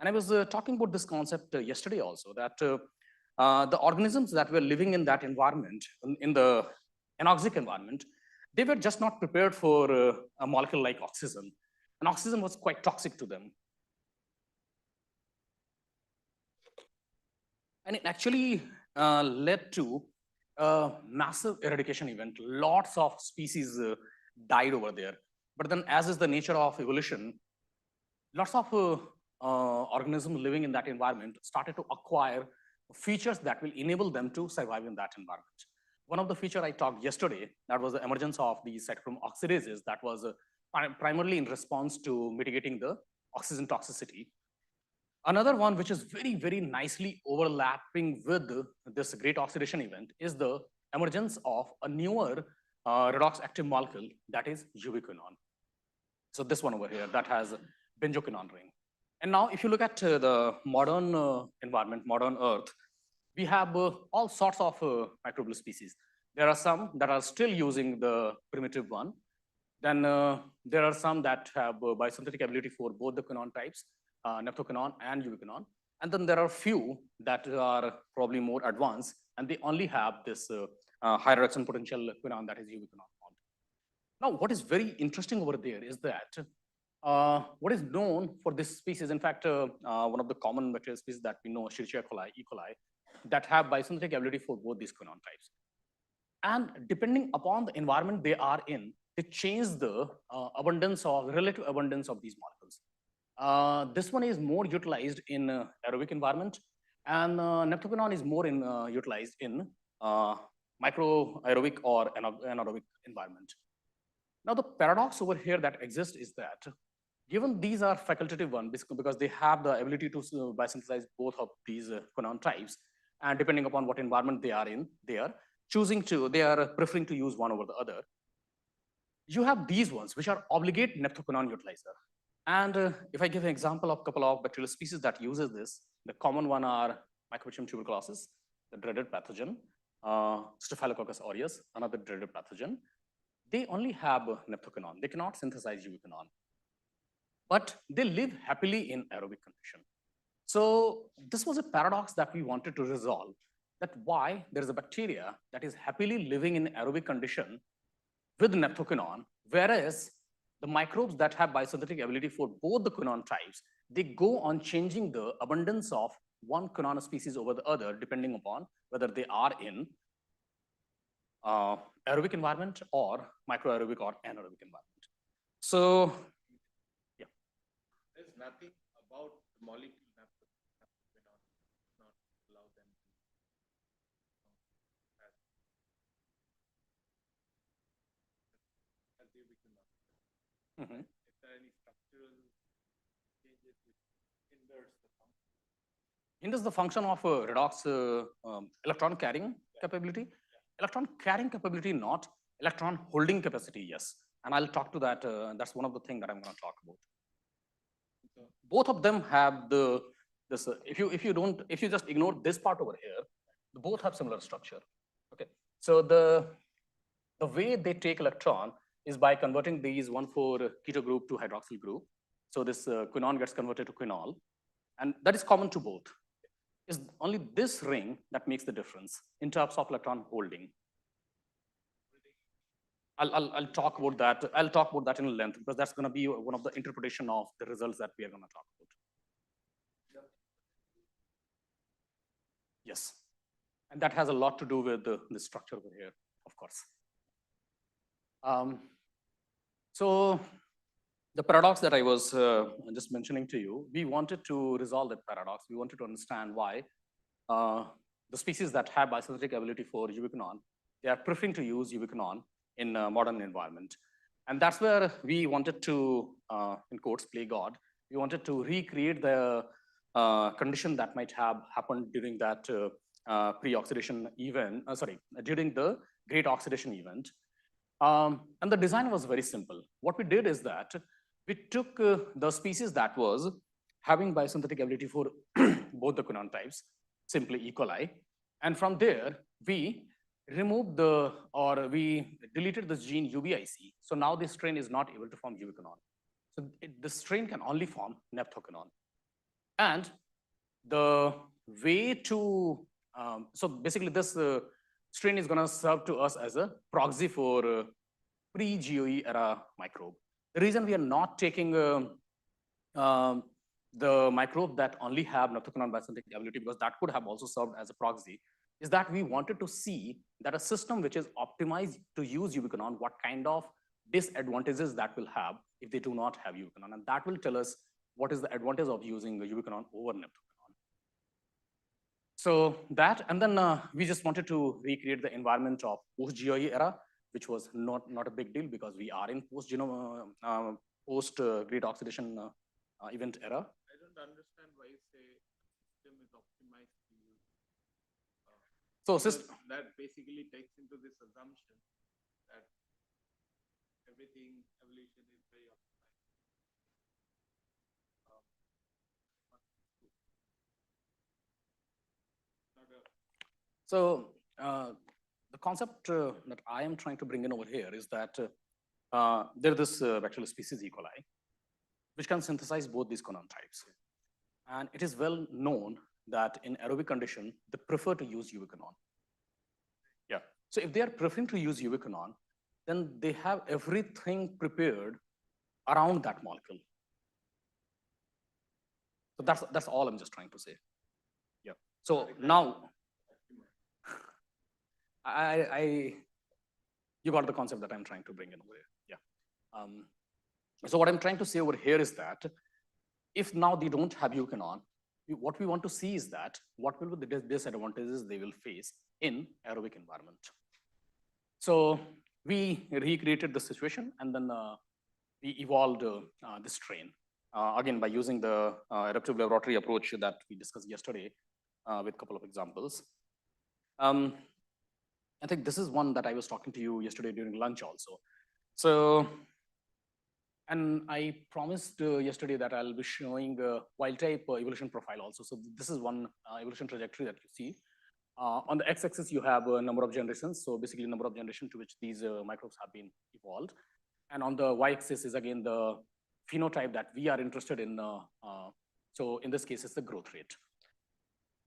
And I was talking about this concept yesterday also, that the organisms that were living in that environment, in the anoxic environment, they were just not prepared for a molecule like oxygen. And oxygen was quite toxic to them. And it actually led to a massive eradication event. Lots of species died over there. But then, as is the nature of evolution, lots of organisms living in that environment started to acquire features that will enable them to survive in that environment. One of the features I talked yesterday, that was the emergence of the cytochrome oxidases that was primarily in response to mitigating the oxygen toxicity. Another one, which is very, very nicely overlapping with this great oxidation event, is the emergence of a newer redox active molecule, that is ubiquinone. So this one over here, that has benzoquinone ring. And now if you look at the modern environment, modern Earth, we have all sorts of microbial species. There are some that are still using the primitive one. Then there are some that have biosynthetic ability for both the quinone types, naphthoquinone and ubiquinone. And then there are few that are probably more advanced, and they only have this high reduction potential quinone, that is ubiquinone found. Now, what is very interesting over there is that what is known for this species, in fact, one of the common bacterial species that we know, Escherichia coli, E. coli, that have biosynthetic ability for both these quinone types. And depending upon the environment they are in, they change the abundance or relative abundance of these molecules. This one is more utilized in aerobic environment, and naphthoquinone is more utilized in microaerobic or anaerobic environment. Now, the paradox over here that exists is that given these are facultative ones, because they have the ability to biosynthesize both of these quinone types, and depending upon what environment they are in, they are preferring to use one over the other. You have these ones, which are obligate naphthoquinone utilizer. And if I give an example of a couple of bacterial species that uses this, the common one are Mycobacterium tuberculosis, the dreaded pathogen, Staphylococcus aureus, another dreaded pathogen. They only have naphthoquinone. They cannot synthesize ubiquinone, but they live happily in aerobic condition. So this was a paradox that we wanted to resolve, that why there is a bacteria that is happily living in aerobic condition with naphthoquinone, whereas the microbes that have biosynthetic ability for both the quinone types, they go on changing the abundance of one quinone species over the other, depending upon whether they are in aerobic environment or microaerobic or anaerobic environment. So, yeah. There's nothing about molecule have to not allow them to as they become Mhm. if there are any structural changes which hinders the function. Hinders the function of redox electron carrying capability. Electron carrying capability, not electron holding capacity, yes. And I'll talk to that. That's one of the things that I'm going to talk about. Both of them have this. If you just ignore this part over here, both have similar structure. Okay. So the way they take electron is by converting these 1,4-keto group to hydroxyl group. So this quinone gets converted to quinol, and that is common to both. It's only this ring that makes the difference in terms of electron holding. I'll talk about that. I'll talk about that in length because that's going to be one of the interpretation of the results that we are going to talk about. Yes, and that has a lot to do with the structure over here, of course. So the paradox that I was just mentioning to you, we wanted to resolve that paradox. We wanted to understand why the species that have biosynthetic ability for ubiquinone, they are preferring to use ubiquinone in a modern environment. And that's where we wanted to, in quotes, play God. We wanted to recreate the condition that might have happened during that pre-oxidation event, during the great oxidation event. And the design was very simple. What we did is that we took the species that was having biosynthetic ability for both the quinone types, simply E. coli. And from there, we removed we deleted this gene UBIC. So now this strain is not able to form ubiquinone. So the strain can only form naphthoquinone. And the way to, so basically this strain is going to serve to us as a proxy for pre-GOE era microbe. The reason we are not taking the microbe that only have naphthoquinone biosynthetic ability, because that could have also served as a proxy, is that we wanted to see that a system which is optimized to use ubiquinone, what kind of disadvantages that will have if they do not have ubiquinone. And that will tell us what is the advantage of using ubiquinone over naphthoquinone. So that, and then we just wanted to recreate the environment of post-GOE era, which was not a big deal because we are in post-great oxidation event era. I don't understand why you say system is optimized to use. So that basically takes into this assumption that everything evolution is very optimized. So the concept that I am trying to bring in over here is that there is this bacterial species E. coli, which can synthesize both these quinone types. And it is well known that in aerobic condition, they prefer to use ubiquinone. Yeah. So if they are preferring to use ubiquinone, then they have everything prepared around that molecule. So that's all I'm just trying to say. Yeah. So now, you got the concept that I'm trying to bring in over here. Yeah. So what I'm trying to say over here is that if now they don't have ubiquinone, what we want to see is that what will be the disadvantages they will face in aerobic environment. So we recreated the situation and then we evolved this strain again by using the adaptive laboratory approach that we discussed yesterday with a couple of examples. I think this is one that I was talking to you yesterday during lunch also. So, and I promised yesterday that I'll be showing wild type evolution profile also. So this is one evolution trajectory that you see. On the x-axis, you have a number of generations. So basically number of generations to which these microbes have been evolved. And on the y-axis is again the phenotype that we are interested in. So in this case, it's the growth rate.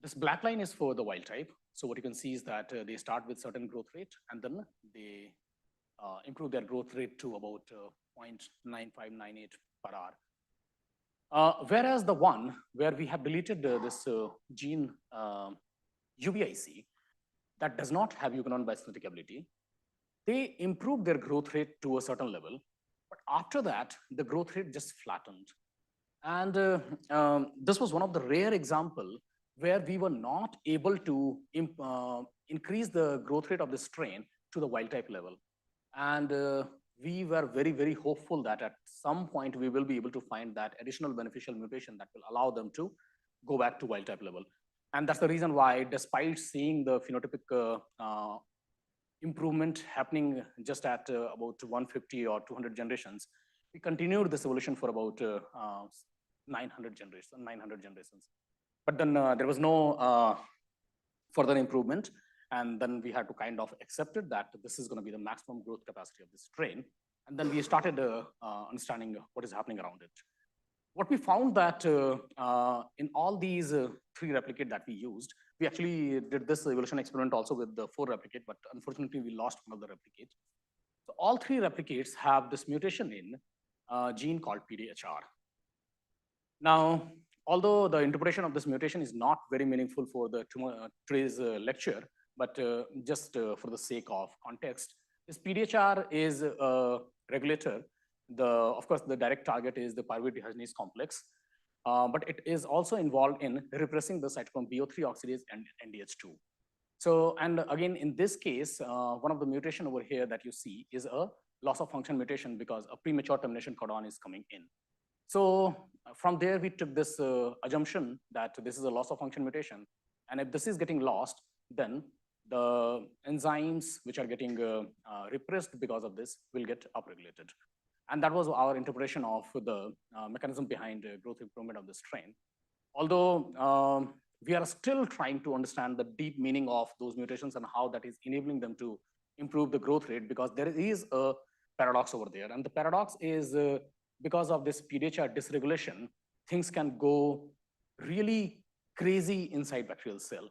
This black line is for the wild type. So what you can see is that they start with certain growth rate and then they improve their growth rate to about 0.9598 per hour. Whereas the one where we have deleted this gene UBIC that does not have ubiquinone biosynthetic ability, they improve their growth rate to a certain level. But after that, the growth rate just flattened. And this was one of the rare example where we were not able to increase the growth rate of the strain to the wild type level. And we were very, very hopeful that at some point we will be able to find that additional beneficial mutation that will allow them to go back to wild type level. And that's the reason why, despite seeing the phenotypic improvement happening just at about 150 or 200 generations, we continued this evolution for about 900 generations. But then there was no further improvement. And then we had to kind of accept it that this is going to be the maximum growth capacity of this strain. And then we started understanding what is happening around it. What we found that in all these 3 replicate that we used, we actually did this evolution experiment also with the 4 replicate, but unfortunately we lost one of the replicate. So all 3 replicates have this mutation in a gene called PDHR. Now, although the interpretation of this mutation is not very meaningful for the today's lecture, but just for the sake of context, this PDHR is a regulator. Of course, the direct target is the pyruvate dehydrogenase complex, but it is also involved in repressing the cytochrome BO3 oxidase and NDH2. So, and again, in this case, one of the mutation over here that you see is a loss of function mutation because a premature termination codon is coming in. So from there, we took this assumption that this is a loss of function mutation. And if this is getting lost, then the enzymes which are getting repressed because of this will get upregulated. And that was our interpretation of the mechanism behind growth improvement of the strain. Although we are still trying to understand the deep meaning of those mutations and how that is enabling them to improve the growth rate, because there is a paradox over there. And the paradox is because of this PDHR dysregulation, things can go really crazy inside bacterial cell.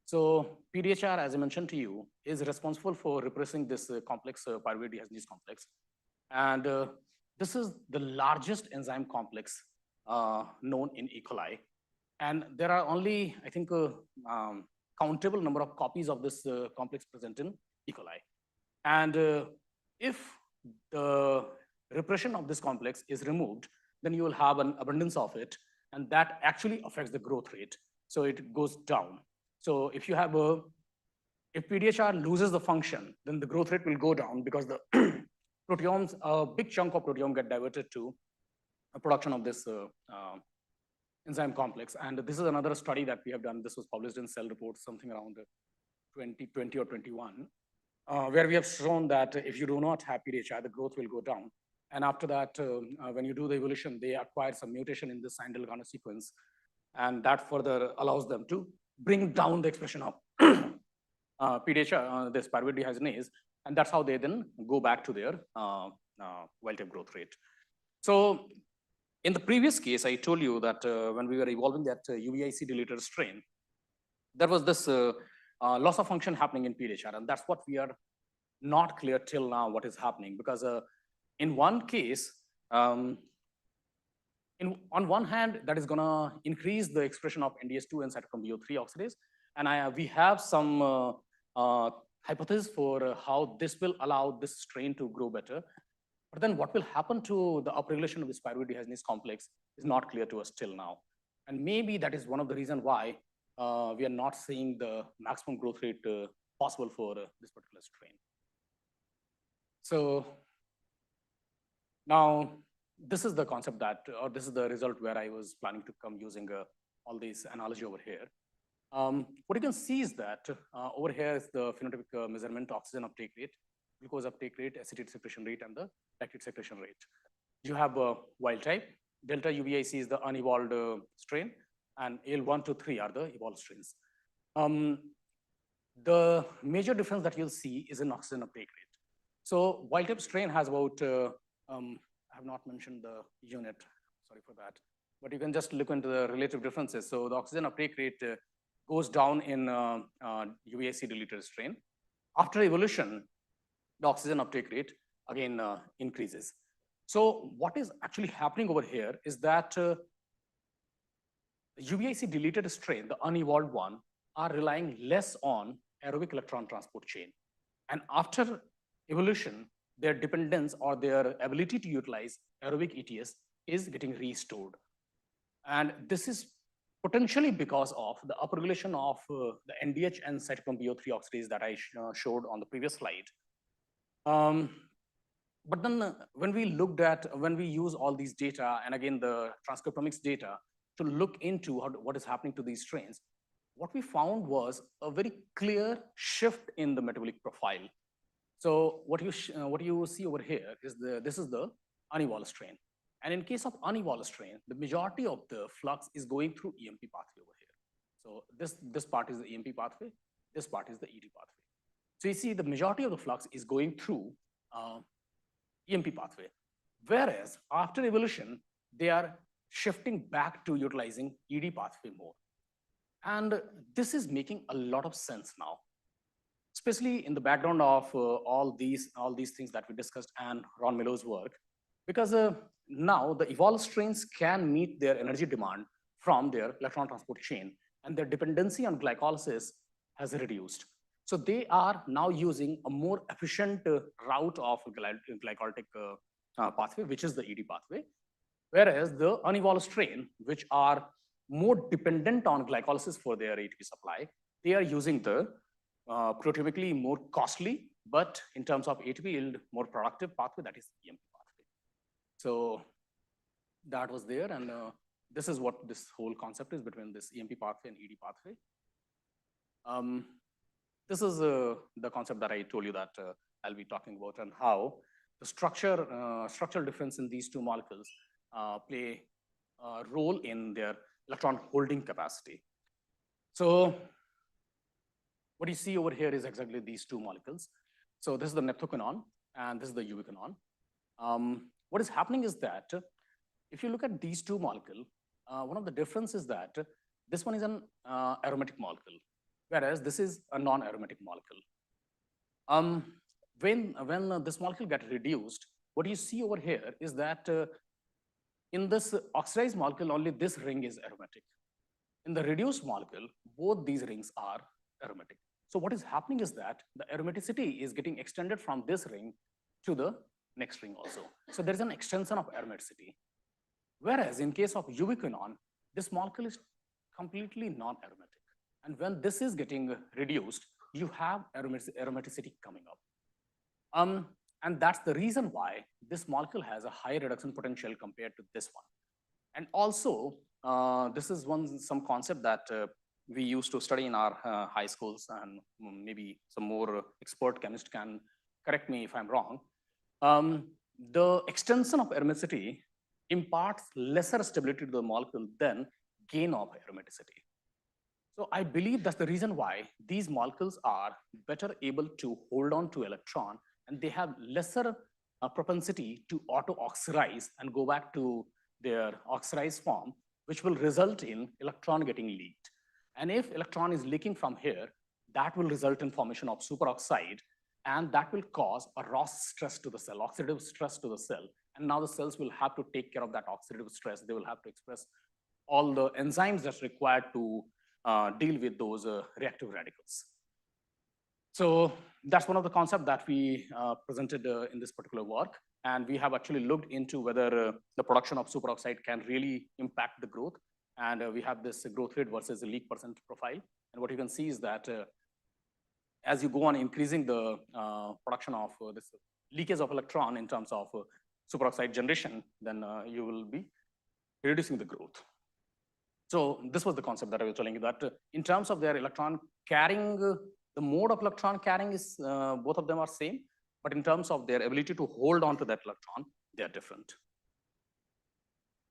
So PDHR, as I mentioned to you, is responsible for repressing this complex, pyruvate dehydrogenase complex. And this is the largest enzyme complex known in E. coli. And there are only, I think, countable number of copies of this complex present in E. coli. And if the repression of this complex is removed, then you will have an abundance of it, and that actually affects the growth rate. So it goes down. So if you have if PDHR loses the function, then the growth rate will go down because the proteomes, a big chunk of proteome get diverted to a production of this enzyme complex. And this is another study that we have done. This was published in Cell Reports, something around 2020 or 21, where we have shown that if you do not have PDHR, the growth will go down. And after that, when you do the evolution, they acquire some mutation in the Sine-Delgado sequence. And that further allows them to bring down the expression of PDHR, this pyruvate dehydrogenase. And that's how they then go back to their wild-type growth rate. So in the previous case, I told you that when we were evolving that UVIC deleted strain, there was this loss of function happening in PDHR. And that's what we are not clear till now what is happening. Because in one case, on one hand, that is going to increase the expression of NDH2 and cytochrome BO3 oxidase. And we have some hypothesis for how this will allow this strain to grow better. But then what will happen to the upregulation of this pyruvate dehydrogenase complex is not clear to us till now. And maybe that is one of the reasons why we are not seeing the maximum growth rate possible for this particular strain. So now this is the concept that, or this is the result where I was planning to come using all this analogy over here. What you can see is that over here is the phenotypic measurement, oxygen uptake rate, glucose uptake rate, acetate secretion rate, and the lactate secretion rate. You have a wild type. Delta UVIC is the unevolved strain, and AL1 to 3 are the evolved strains. The major difference that you'll see is in oxygen uptake rate. So wild type strain has about, I have not mentioned the unit, sorry for that, but you can just look into the relative differences. So the oxygen uptake rate goes down in UVIC deleted strain. After evolution, the oxygen uptake rate again increases. So what is actually happening over here is that the UVIC deleted strain, the unevolved one, are relying less on aerobic electron transport chain. And after evolution, their dependence or their ability to utilize aerobic ETS is getting restored. And this is potentially because of the upregulation of the NDH and cytochrome BO3 oxidase that I showed on the previous slide. But then when we use all these data, and again, the transcriptomics data to look into what is happening to these strains, what we found was a very clear shift in the metabolic profile. So what you see over here is this is the unevolved strain. And in case of unevolved strain, the majority of the flux is going through EMP pathway over here. So this part is the EMP pathway, this part is the ED pathway. So you see the majority of the flux is going through EMP pathway. Whereas after evolution, they are shifting back to utilizing ED pathway more. And this is making a lot of sense now, especially in the background of all these things that we discussed and Ron Miller's work, because now the evolved strains can meet their energy demand from their electron transport chain, and their dependency on glycolysis has reduced. So they are now using a more efficient route of glycolytic pathway, which is the ED pathway, whereas the unevolved strain, which are more dependent on glycolysis for their ATP supply, they are using the proteomically more costly, but in terms of ATP yield, more productive pathway, that is EMP pathway. So that was there, and this is what this whole concept is between this EMP pathway and ED pathway. This is the concept that I told you that I'll be talking about, and how the structural difference in these two molecules play a role in their electron holding capacity. So what you see over here is exactly these two molecules. So this is the naphthoquinone, and this is the ubiquinone. What is happening is that if you look at these two molecules, one of the differences is that this one is an aromatic molecule, whereas this is a non-aromatic molecule. When this molecule gets reduced, what you see over here is that in this oxidized molecule, only this ring is aromatic. In the reduced molecule, both these rings are aromatic. So what is happening is that the aromaticity is getting extended from this ring to the next ring also. So there is an extension of aromaticity. Whereas in case of ubiquinone, this molecule is completely non-aromatic. And when this is getting reduced, you have aromaticity coming up. And that's the reason why this molecule has a high reduction potential compared to this one. And also, this is some concept that we used to study in our high schools, and maybe some more expert chemist can correct me if I'm wrong. The extension of aromaticity imparts lesser stability to the molecule than gain of aromaticity. So I believe that's the reason why these molecules are better able to hold on to electron, and they have lesser propensity to auto-oxidize and go back to their oxidized form, which will result in electron getting leaked. And if electron is leaking from here, that will result in formation of superoxide, and that will cause a ROS stress to the cell, oxidative stress to the cell. And now the cells will have to take care of that oxidative stress. They will have to express all the enzymes that's required to deal with those reactive radicals. So that's one of the concepts that we presented in this particular work. And we have actually looked into whether the production of superoxide can really impact the growth. And we have this growth rate versus the leak percent profile. And what you can see is that as you go on increasing the production of this leakage of electron in terms of superoxide generation, then you will be reducing the growth. So this was the concept that I was telling you, that in terms of their electron carrying, the mode of electron carrying is, both of them are same, but in terms of their ability to hold on to that electron, they are different.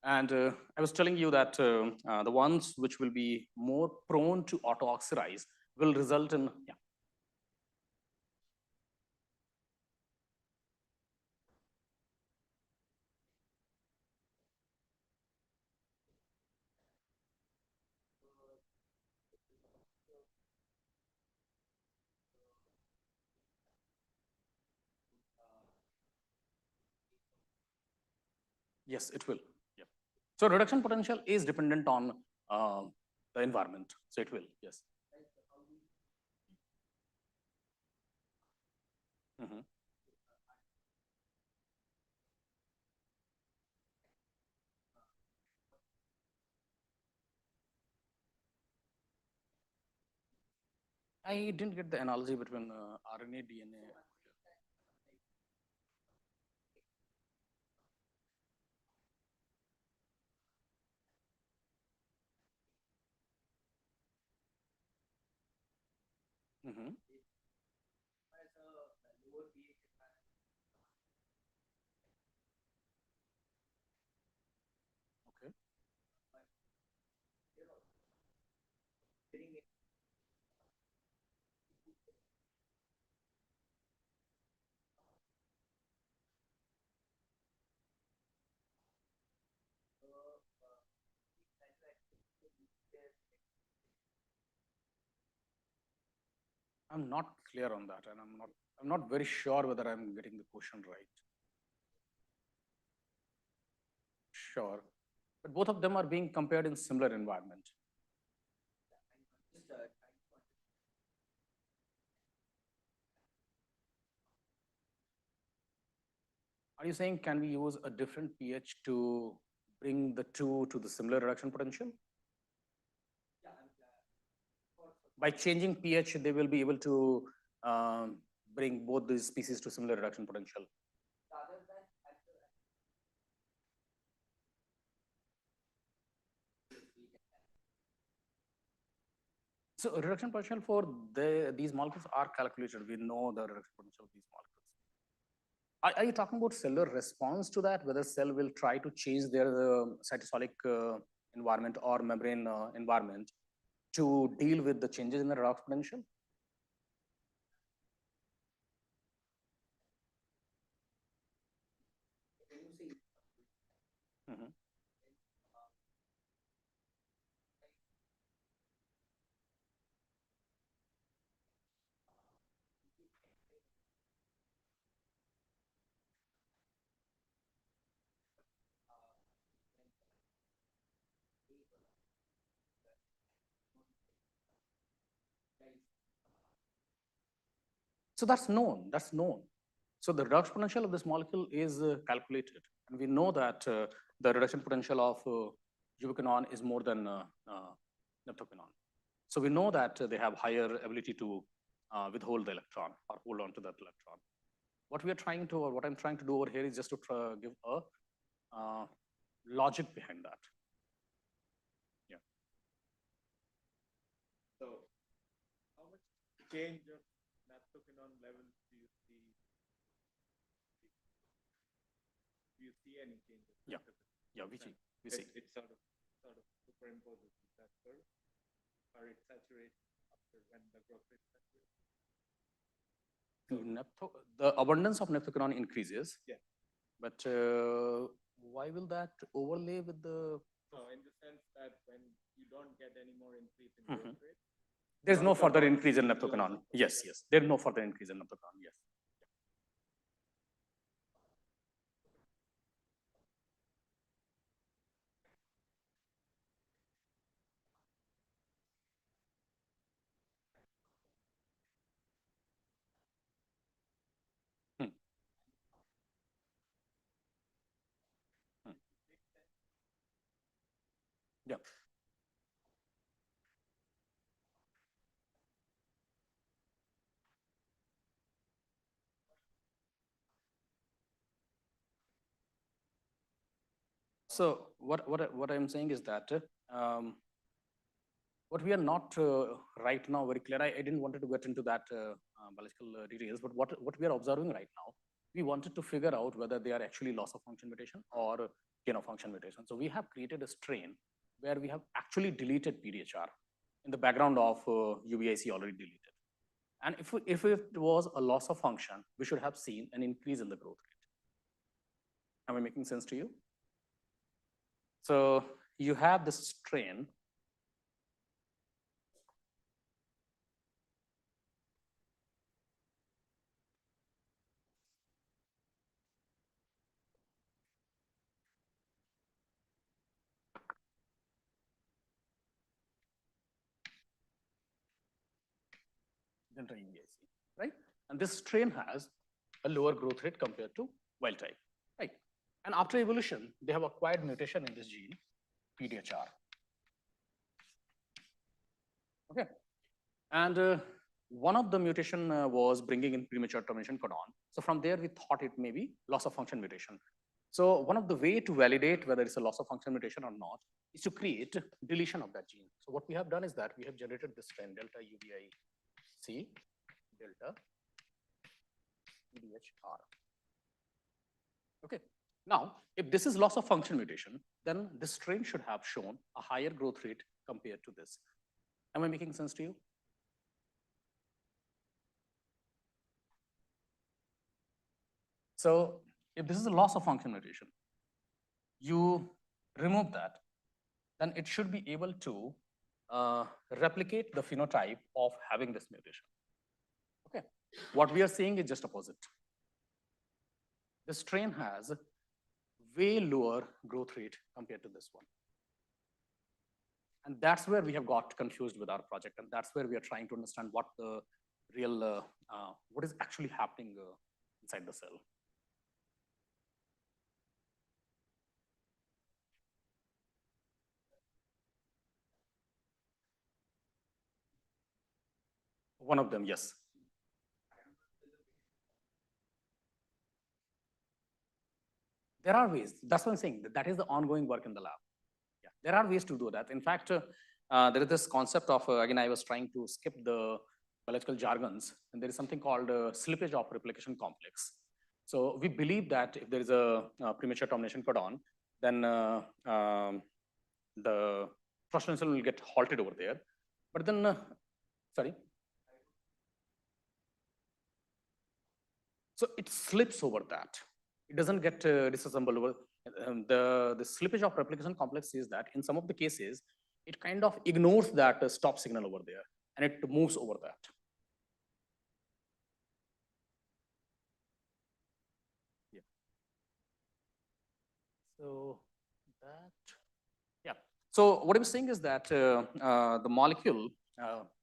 And I was telling you that the ones which will be more prone to auto-oxidize will result in, yeah. Yes, it will. Yeah. So reduction potential is dependent on the environment. So it will, yes. Mm-hmm. I didn't get the analogy between RNA, DNA. Mm-hmm. Okay. I'm not clear on that, and I'm not very sure whether I'm getting the question right. Sure, but both of them are being compared in similar environment. Are you saying can we use a different pH to bring the two to the similar reduction potential? By changing pH, they will be able to bring both these species to similar reduction potential. So reduction potential for these molecules are calculated. We know the reduction potential of these molecules. Are you talking about cellular response to that? Whether cell will try to change their cytosolic environment or membrane environment to deal with the changes in the redox potential? Mm-hmm. So that's known. That's known. So the redox potential of this molecule is calculated, and we know that the reduction potential of ubiquinone is more than nepthoquinone. So we know that they have higher ability to withhold the electron or hold on to that electron. What we are trying to, or what I'm trying to do over here is just to give a logic behind that. Yeah. So, how much change of naphthoquinone levels do you see? Do you see any changes? Yeah. Yeah, we see. It sort of superimposes that curve, or it saturates after when the growth rate saturates. The abundance of nepthoquinone increases. Yeah. But why will that overlay with the? No, in the sense that when you don't get any more increase in growth rate, there's no further increase in nepthoquinone. Yes, yes. There's no further increase in nepthoquinone. Yes. Yeah. So what I'm saying is that what we are not right now very clear. I didn't want to get into that biological details, but what we are observing right now, we wanted to figure out whether they are actually loss of function mutation or gain of function mutation. So we have created a strain where we have actually deleted PDHR in the background of UBIC already deleted. And if it was a loss of function, we should have seen an increase in the growth rate. Am I making sense to you? So you have this strain. Right? And this strain has a lower growth rate compared to wild type, right? And after evolution, they have acquired mutation in this gene, PDHR. Okay. And one of the mutation was bringing in premature termination codon. So from there, we thought it may be loss of function mutation. So one of the way to validate whether it's a loss of function mutation or not is to create deletion of that gene. So what we have done is that we have generated this trend delta UBIC delta EDHR. Okay. Now, if this is loss of function mutation, then this strain should have shown a higher growth rate compared to this. Am I making sense to you? So if this is a loss of function mutation, you remove that, then it should be able to replicate the phenotype of having this mutation. Okay. What we are seeing is just opposite. The strain has way lower growth rate compared to this one. And that's where we have got confused with our project. And that's where we are trying to understand what the real, what is actually happening inside the cell. One of them, yes. There are ways. That's what I'm saying. That is the ongoing work in the lab. Yeah, there are ways to do that. In fact, there is this concept of, again, I was trying to skip the biological jargons, and there is something called slippage of replication complex. So we believe that if there is a premature termination codon, then the transduction will get halted over there. But then, sorry. So it slips over that. It doesn't get disassembled over. The slippage of replication complex is that in some of the cases, it kind of ignores that stop signal over there, and it moves over that. Yeah. So that, yeah. So what I'm saying is that the molecule,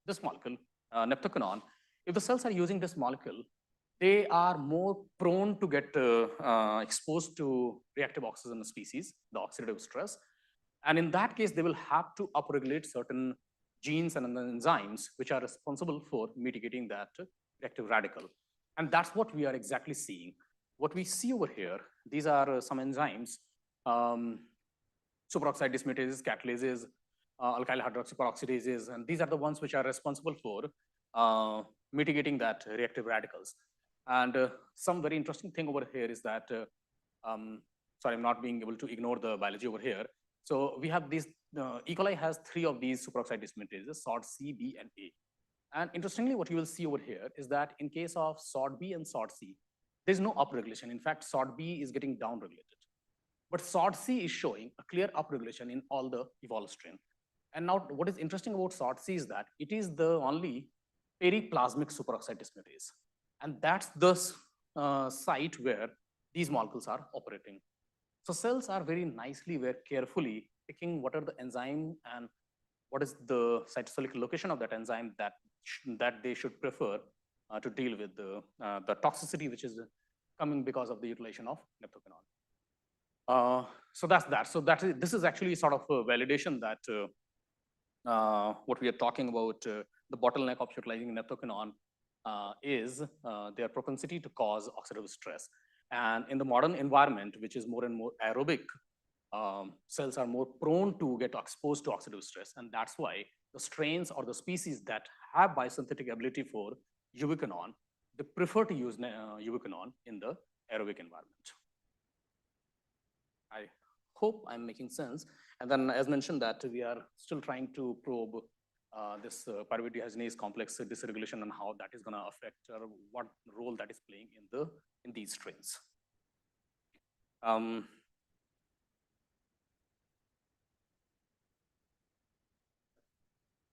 this molecule, neptoquinone, if the cells are using this molecule, they are more prone to get exposed to reactive oxygen species, the oxidative stress. And in that case, they will have to upregulate certain genes and enzymes which are responsible for mitigating that reactive radical. And that's what we are exactly seeing. What we see over here, these are some enzymes, superoxide dismutases, catalases, alkyl hydroxyperoxidases, and these are the ones which are responsible for mitigating that reactive radicals. And some very interesting thing over here is that, sorry, I'm not being able to ignore the biology over here. So we have these, E. coli has 3 of these superoxide dismutases, SORT-C, B, and A. And interestingly, what you will see over here is that in case of SORT-B and SORT-C, there's no upregulation. In fact, SORT-B is getting downregulated. But SORT-C is showing a clear upregulation in all the evolved strain. And now what is interesting about SORT-C is that it is the only periplasmic superoxide dismutase. And that's the site where these molecules are operating. So cells are very nicely, very carefully picking what are the enzyme and what is the cytosolic location of that enzyme that they should prefer to deal with the toxicity which is coming because of the utilization of neptoquinone. So that's that. So this is actually sort of a validation that what we are talking about, the bottleneck of utilizing neptoquinone is their propensity to cause oxidative stress. And in the modern environment, which is more and more aerobic, cells are more prone to get exposed to oxidative stress. And that's why the strains or the species that have biosynthetic ability for ubiquinone, they prefer to use ubiquinone in the aerobic environment. I hope I'm making sense. And then as mentioned that we are still trying to probe this pyruvate dehydrogenase complex dysregulation and how that is going to affect or what role that is playing in these strains.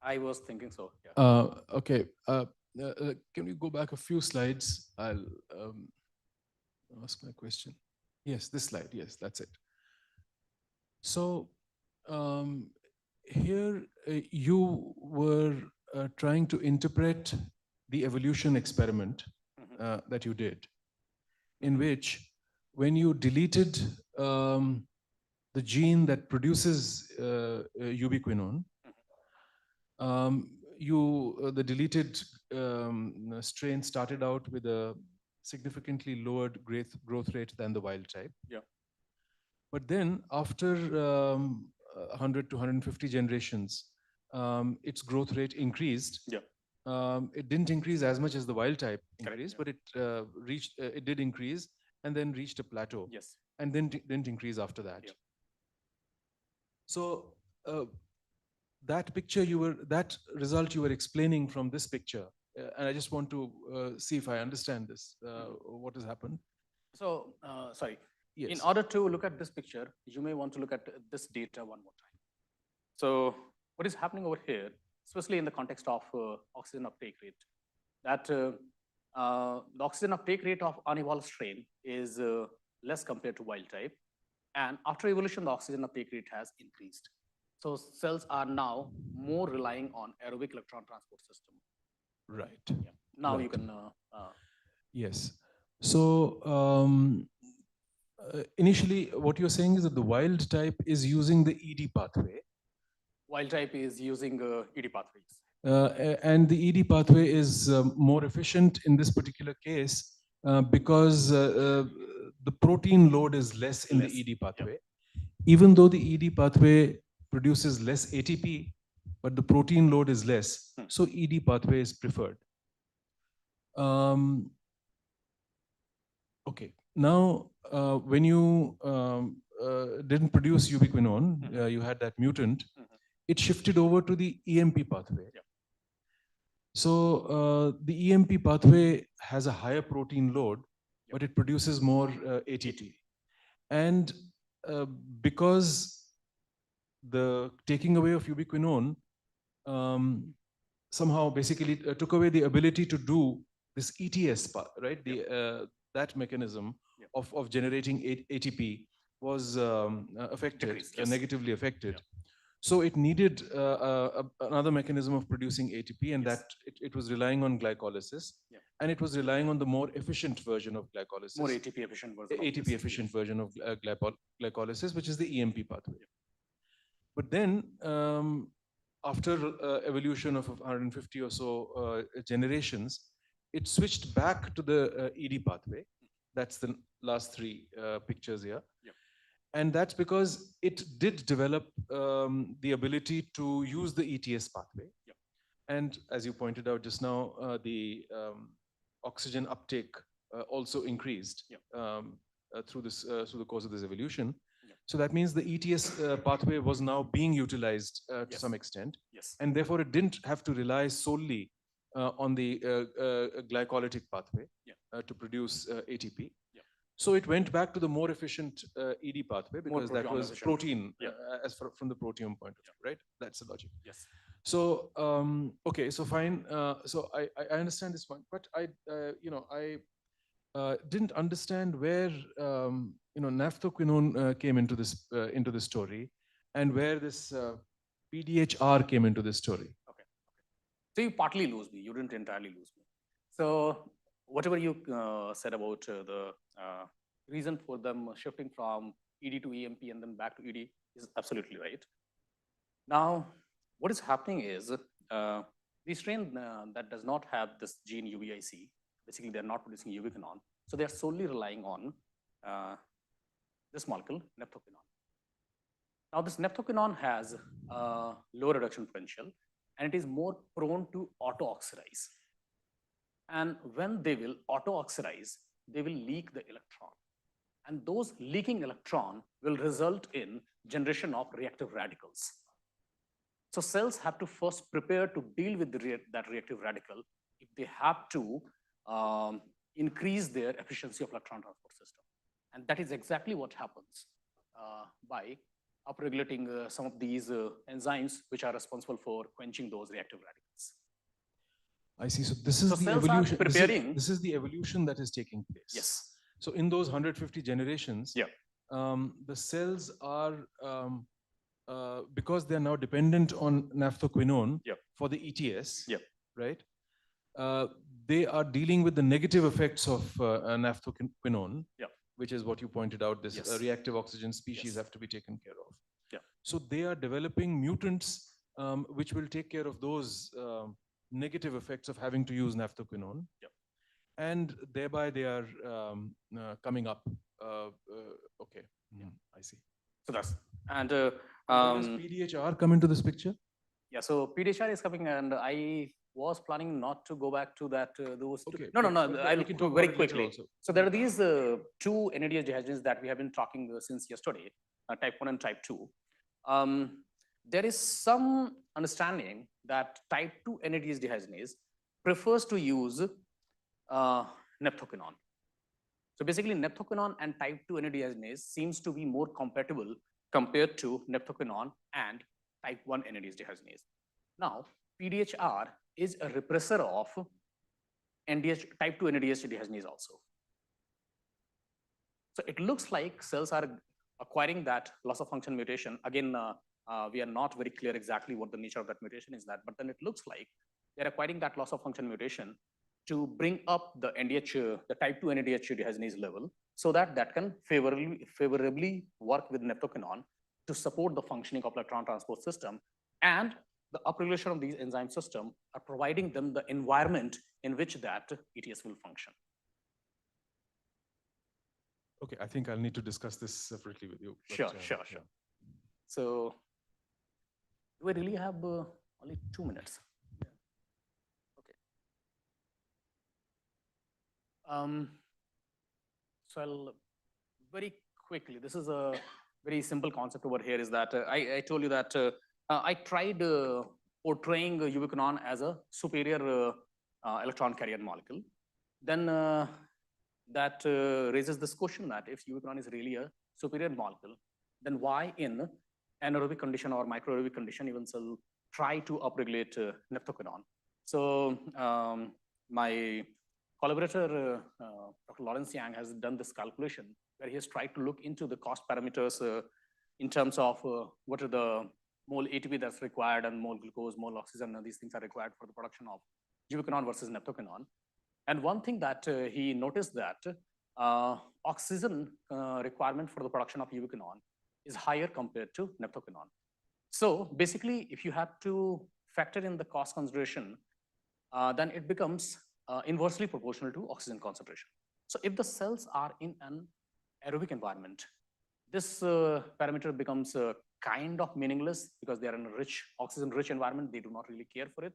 I was thinking so. Yeah. Okay. Can we go back a few slides? I'll ask my question. Yes, this slide. Yes, that's it. So here you were trying to interpret the evolution experiment that you did, in which when you deleted the gene that produces ubiquinone, the deleted strain started out with a significantly lowered growth rate than the wild type. Yeah. But then after 100 to 150 generations, its growth rate increased. Yeah. It didn't increase as much as the wild type increased, Correct, but it did increase and then reached a plateau. Yes. And then didn't increase after that. Yeah. So that result you were explaining from this picture, and I just want to see if I understand this, what has happened. So, sorry. Yes. In order to look at this picture, you may want to look at this data one more time. So what is happening over here, especially in the context of oxygen uptake rate, that the oxygen uptake rate of unevolved strain is less compared to wild type. And after evolution, the oxygen uptake rate has increased. So cells are now more relying on aerobic electron transport system. Right. Yeah. Now you Right. can. Yes. So initially, what you're saying is that the wild type is using the ED pathway. Wild type is using ED pathways. And the ED pathway is more efficient in this particular case because the protein load is less in the ED pathway. Even though the ED pathway produces less ATP, but the protein load is less, so ED pathway is preferred. Okay, now when you didn't produce ubiquinone, you had that mutant, it shifted over to the EMP pathway. Yeah. So the EMP pathway has a higher protein load, but it produces more ATP. And because the taking away of ubiquinone somehow basically took away the ability to do this ETS part, right? That mechanism of generating ATP was affected, negatively affected. So it needed another mechanism of producing ATP, and that it was relying on glycolysis, and it was relying on the more efficient version of glycolysis. More ATP efficient version. ATP efficient version of glycolysis, which is the EMP pathway. But then after evolution of 150 or so generations, it switched back to the ED pathway. That's the last three pictures here. And that's because it did develop the ability to use the ETS pathway. And as you pointed out just now, the oxygen uptake also increased through the course of this evolution. So that means the ETS pathway was now being utilized to some extent. And therefore, it didn't have to rely solely on the glycolytic pathway to produce ATP. So it went back to the more efficient ED pathway because that was protein from the proteome point of view, right? That's the logic. Yes. So okay, so fine. So I understand this point, but I didn't understand where naphthoquinone came into this story, and where this PDHR came into this story. Okay. So you partly lose me. You didn't entirely lose me. So whatever you said about the reason for them shifting from ED to EMP and then back to ED is absolutely right. Now, what is happening is the strain that does not have this gene UBIC, basically they're not producing ubiquinone, so they're solely relying on this molecule, naphthoquinone. Now, this naphthoquinone has low reduction potential, and it is more prone to auto-oxidize. And when they will auto-oxidize, they will leak the electron. And those leaking electron will result in generation of reactive radicals. So cells have to first prepare to deal with that reactive radical if they have to increase their efficiency of electron transport system. And that is exactly what happens by upregulating some of these enzymes which are responsible for quenching those reactive radicals. I see. So this is the evolution. This is the evolution that is taking place. Yes. So in those 150 generations, the cells are, because they're now dependent on naphthoquinone for the ETS, right? They are dealing with the negative effects of naphthoquinone, which is what you pointed out, this reactive oxygen species have to be taken care of. So they are developing mutants which will take care of those negative effects of having to use naphthoquinone. Yep. And thereby they are coming up. Okay, I see. So that's, and Where does PDHR come into this picture? yeah, so PDHR is coming, and I was planning not to go back to that, those. Okay. No, but I'll we can do talk very about it later quickly. also. So there are these two NADH dehydrations that we have been talking since yesterday, type 1 and type 2. There is some understanding that type 2 NADH dehydrogenase prefers to use naphthoquinone. So basically, naphthoquinone and type 2 NADH seems to be more compatible compared to naphthoquinone and type 1 NADH dehydrogenase. Now, PDHR is a repressor of NDH, type 2 NADH dehydrogenase also. So it looks like cells are acquiring that loss of function mutation. Again, we are not very clear exactly what the nature of that mutation is, but then it looks like they're acquiring that loss of function mutation to bring up the NDH, the type 2 NADH dehydrogenase level, so that that can favorably work with naphthoquinone to support the functioning of electron transport system, and the upregulation of these enzyme system are providing them the environment in which that ETS will function. Okay, I think I'll need to discuss this separately with you. But, Sure. So, do we really have only 2 minutes? Okay. So I'll very quickly, this is a very simple concept over here, is that I told you that I tried portraying ubiquinone as a superior electron carrier molecule. Then that raises this question that if ubiquinone is really a superior molecule, then why in anaerobic condition or microaerobic condition even cell try to upregulate naphthoquinone? So my collaborator, Dr. Lawrence Yang, has done this calculation where he has tried to look into the cost parameters in terms of what are the mole ATP that's required and mole glucose, mole oxygen, and these things are required for the production of ubiquinone versus naphthoquinone. And one thing that he noticed that oxygen requirement for the production of ubiquinone is higher compared to naphthoquinone. So basically, if you have to factor in the cost consideration, then it becomes inversely proportional to oxygen concentration. So if the cells are in an aerobic environment, this parameter becomes kind of meaningless because they are in a rich, oxygen-rich environment. They do not really care for it.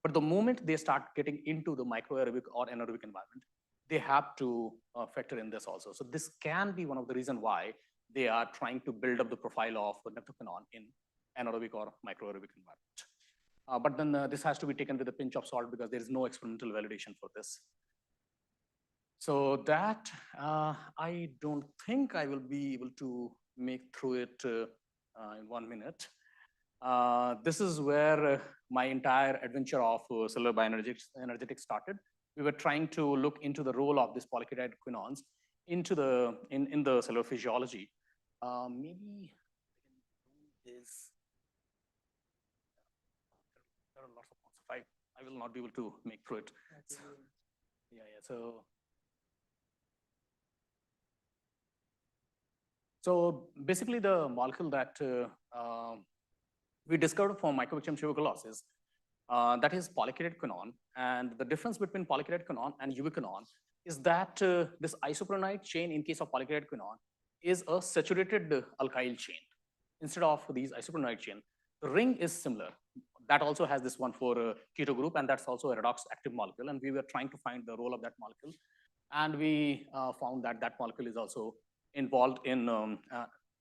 But the moment they start getting into the microaerobic or anaerobic environment, they have to factor in this also. So this can be one of the reasons why they are trying to build up the profile of naphthoquinone in anaerobic or microaerobic environment. But then this has to be taken with a pinch of salt because there is no experimental validation for this. So that I don't think I will be able to make through it in 1 minute. This is where my entire adventure of cellular bioenergetics started. We were trying to look into the role of these polyketide quinones into the in the cellular physiology. Maybe is there are lots of concepts. I will not be able to make through it. So basically, the molecule that we discovered for mycobacterium tuberculosis, that is polyketide quinone. And the difference between polyketide quinone and ubiquinone is that this isoprenoid chain in case of polyketide quinone is a saturated alkyl chain. Instead of these isoprenoid chain, the ring is similar. That also has this 1,4 keto group, and that's also a redox active molecule. And we were trying to find the role of that molecule. And we found that that molecule is also involved in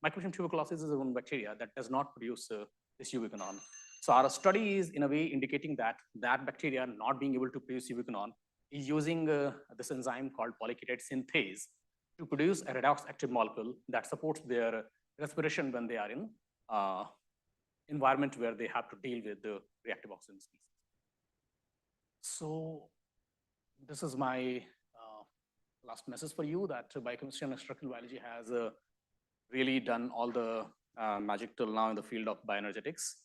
mycobacterium tuberculosis is one bacteria that does not produce this ubiquinone. So our study is in a way indicating that that bacteria not being able to produce ubiquinone is using this enzyme called polyketide synthase to produce a redox active molecule that supports their respiration when they are in environment where they have to deal with the reactive oxygen species. So this is my last message for you, that biochemistry and structural biology has really done all the magic till now in the field of bioenergetics.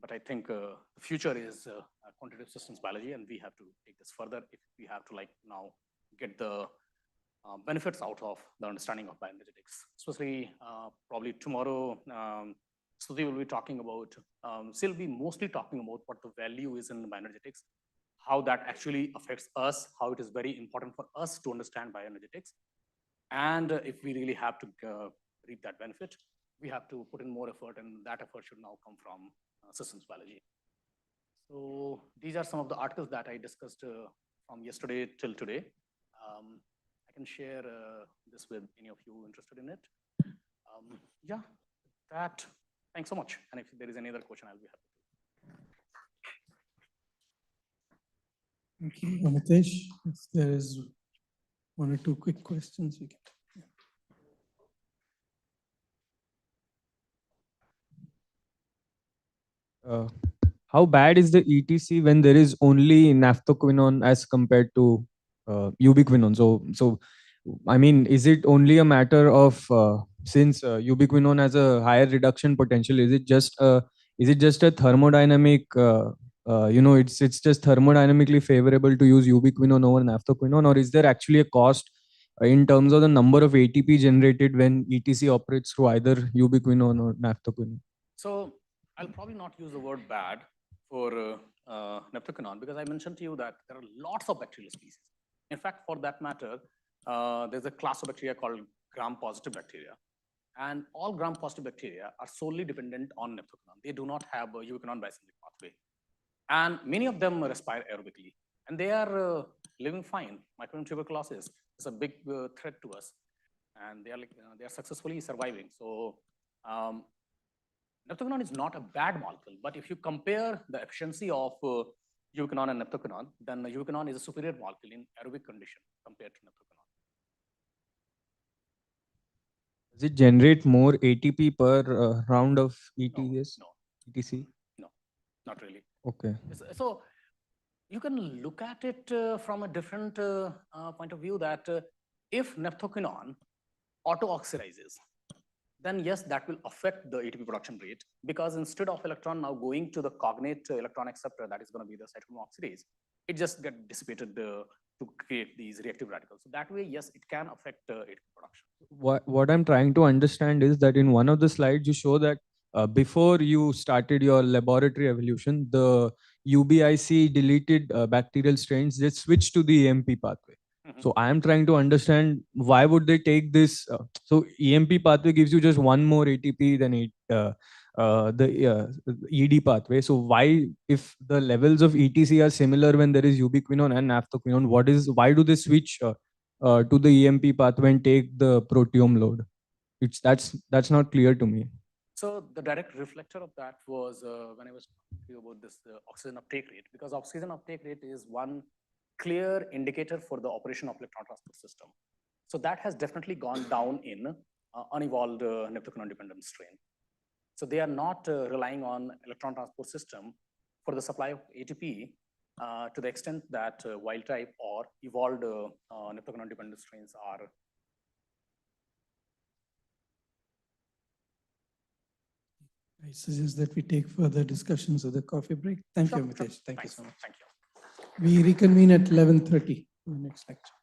But I think the future is quantitative systems biology, and we have to take this further if we have to now get the benefits out of the understanding of bioenergetics. Especially probably tomorrow, Stuti will be talking about, she'll be mostly talking about what the value is in bioenergetics how that actually affects us, how it is very important for us to understand bioenergetics. And if we really have to reap that benefit, we have to put in more effort, and that effort should now come from systems biology. So these are some of the articles that I discussed from yesterday till today. I can share this with any of you interested in it. Yeah, that. Thanks so much. And if there is any other question, I'll be happy to. Thank you, Amitesh. If there is one or two quick questions, we can. How bad is the ETC when there is only naphthoquinone as compared to ubiquinone? So I mean, is it only a matter of since ubiquinone has a higher reduction potential? Is it just a thermodynamic? It's just thermodynamically favorable to use ubiquinone over naphthoquinone, or is there actually a cost in terms of the number of ATP generated when ETC operates through either ubiquinone or naphthoquinone? So I'll probably not use the word bad for naphthoquinone, because I mentioned to you that there are lots of bacterial species. In fact, for that matter, there's a class of bacteria called gram-positive bacteria. And all gram-positive bacteria are solely dependent on naphthoquinone. They do not have a ubiquinone biosynthetic pathway. And many of them respire aerobically. And they are living fine. Microbial tuberculosis is a big threat to us. And they are successfully surviving. So naphthoquinone is not a bad molecule, but if you compare the efficiency of ubiquinone and naphthoquinone, then ubiquinone is a superior molecule in aerobic condition compared to naphthoquinone. Does it generate more ATP per round of ETS? No. ETC? No, not really. Okay. So you can look at it from a different point of view, that if naphthoquinone auto-oxidizes, then yes, that will affect the ATP production rate, because instead of electron now going to the cognate electron acceptor, that is going to be the cytochrome oxidase, it just gets dissipated to create these reactive radicals. So that way, yes, it can affect ATP production. What I'm trying to understand is that in one of the slides, you show that before you started your laboratory evolution, the UBIC deleted bacterial strains, they switched to the EMP pathway. So I am trying to understand why would they take this. So EMP pathway gives you just one more ATP than the ED pathway. So why, if the levels of ETC are similar when there is ubiquinone and naphthoquinone, why do they switch to the EMP pathway and take the proteome load? That's not clear to me. So the direct reflector of that was when I was talking about this oxygen uptake rate, because oxygen uptake rate is one clear indicator for the operation of electron transport system. So that has definitely gone down in unevolved naphthoquinone dependent strain. So they are not relying on electron transport system for the supply of ATP to the extent that wild type or evolved naphthoquinone dependent strains are. I suggest that we take further discussions of the coffee break. Thank you, Amitesh. Thank you so much. Thank you. We reconvene at 11:30 for the next lecture.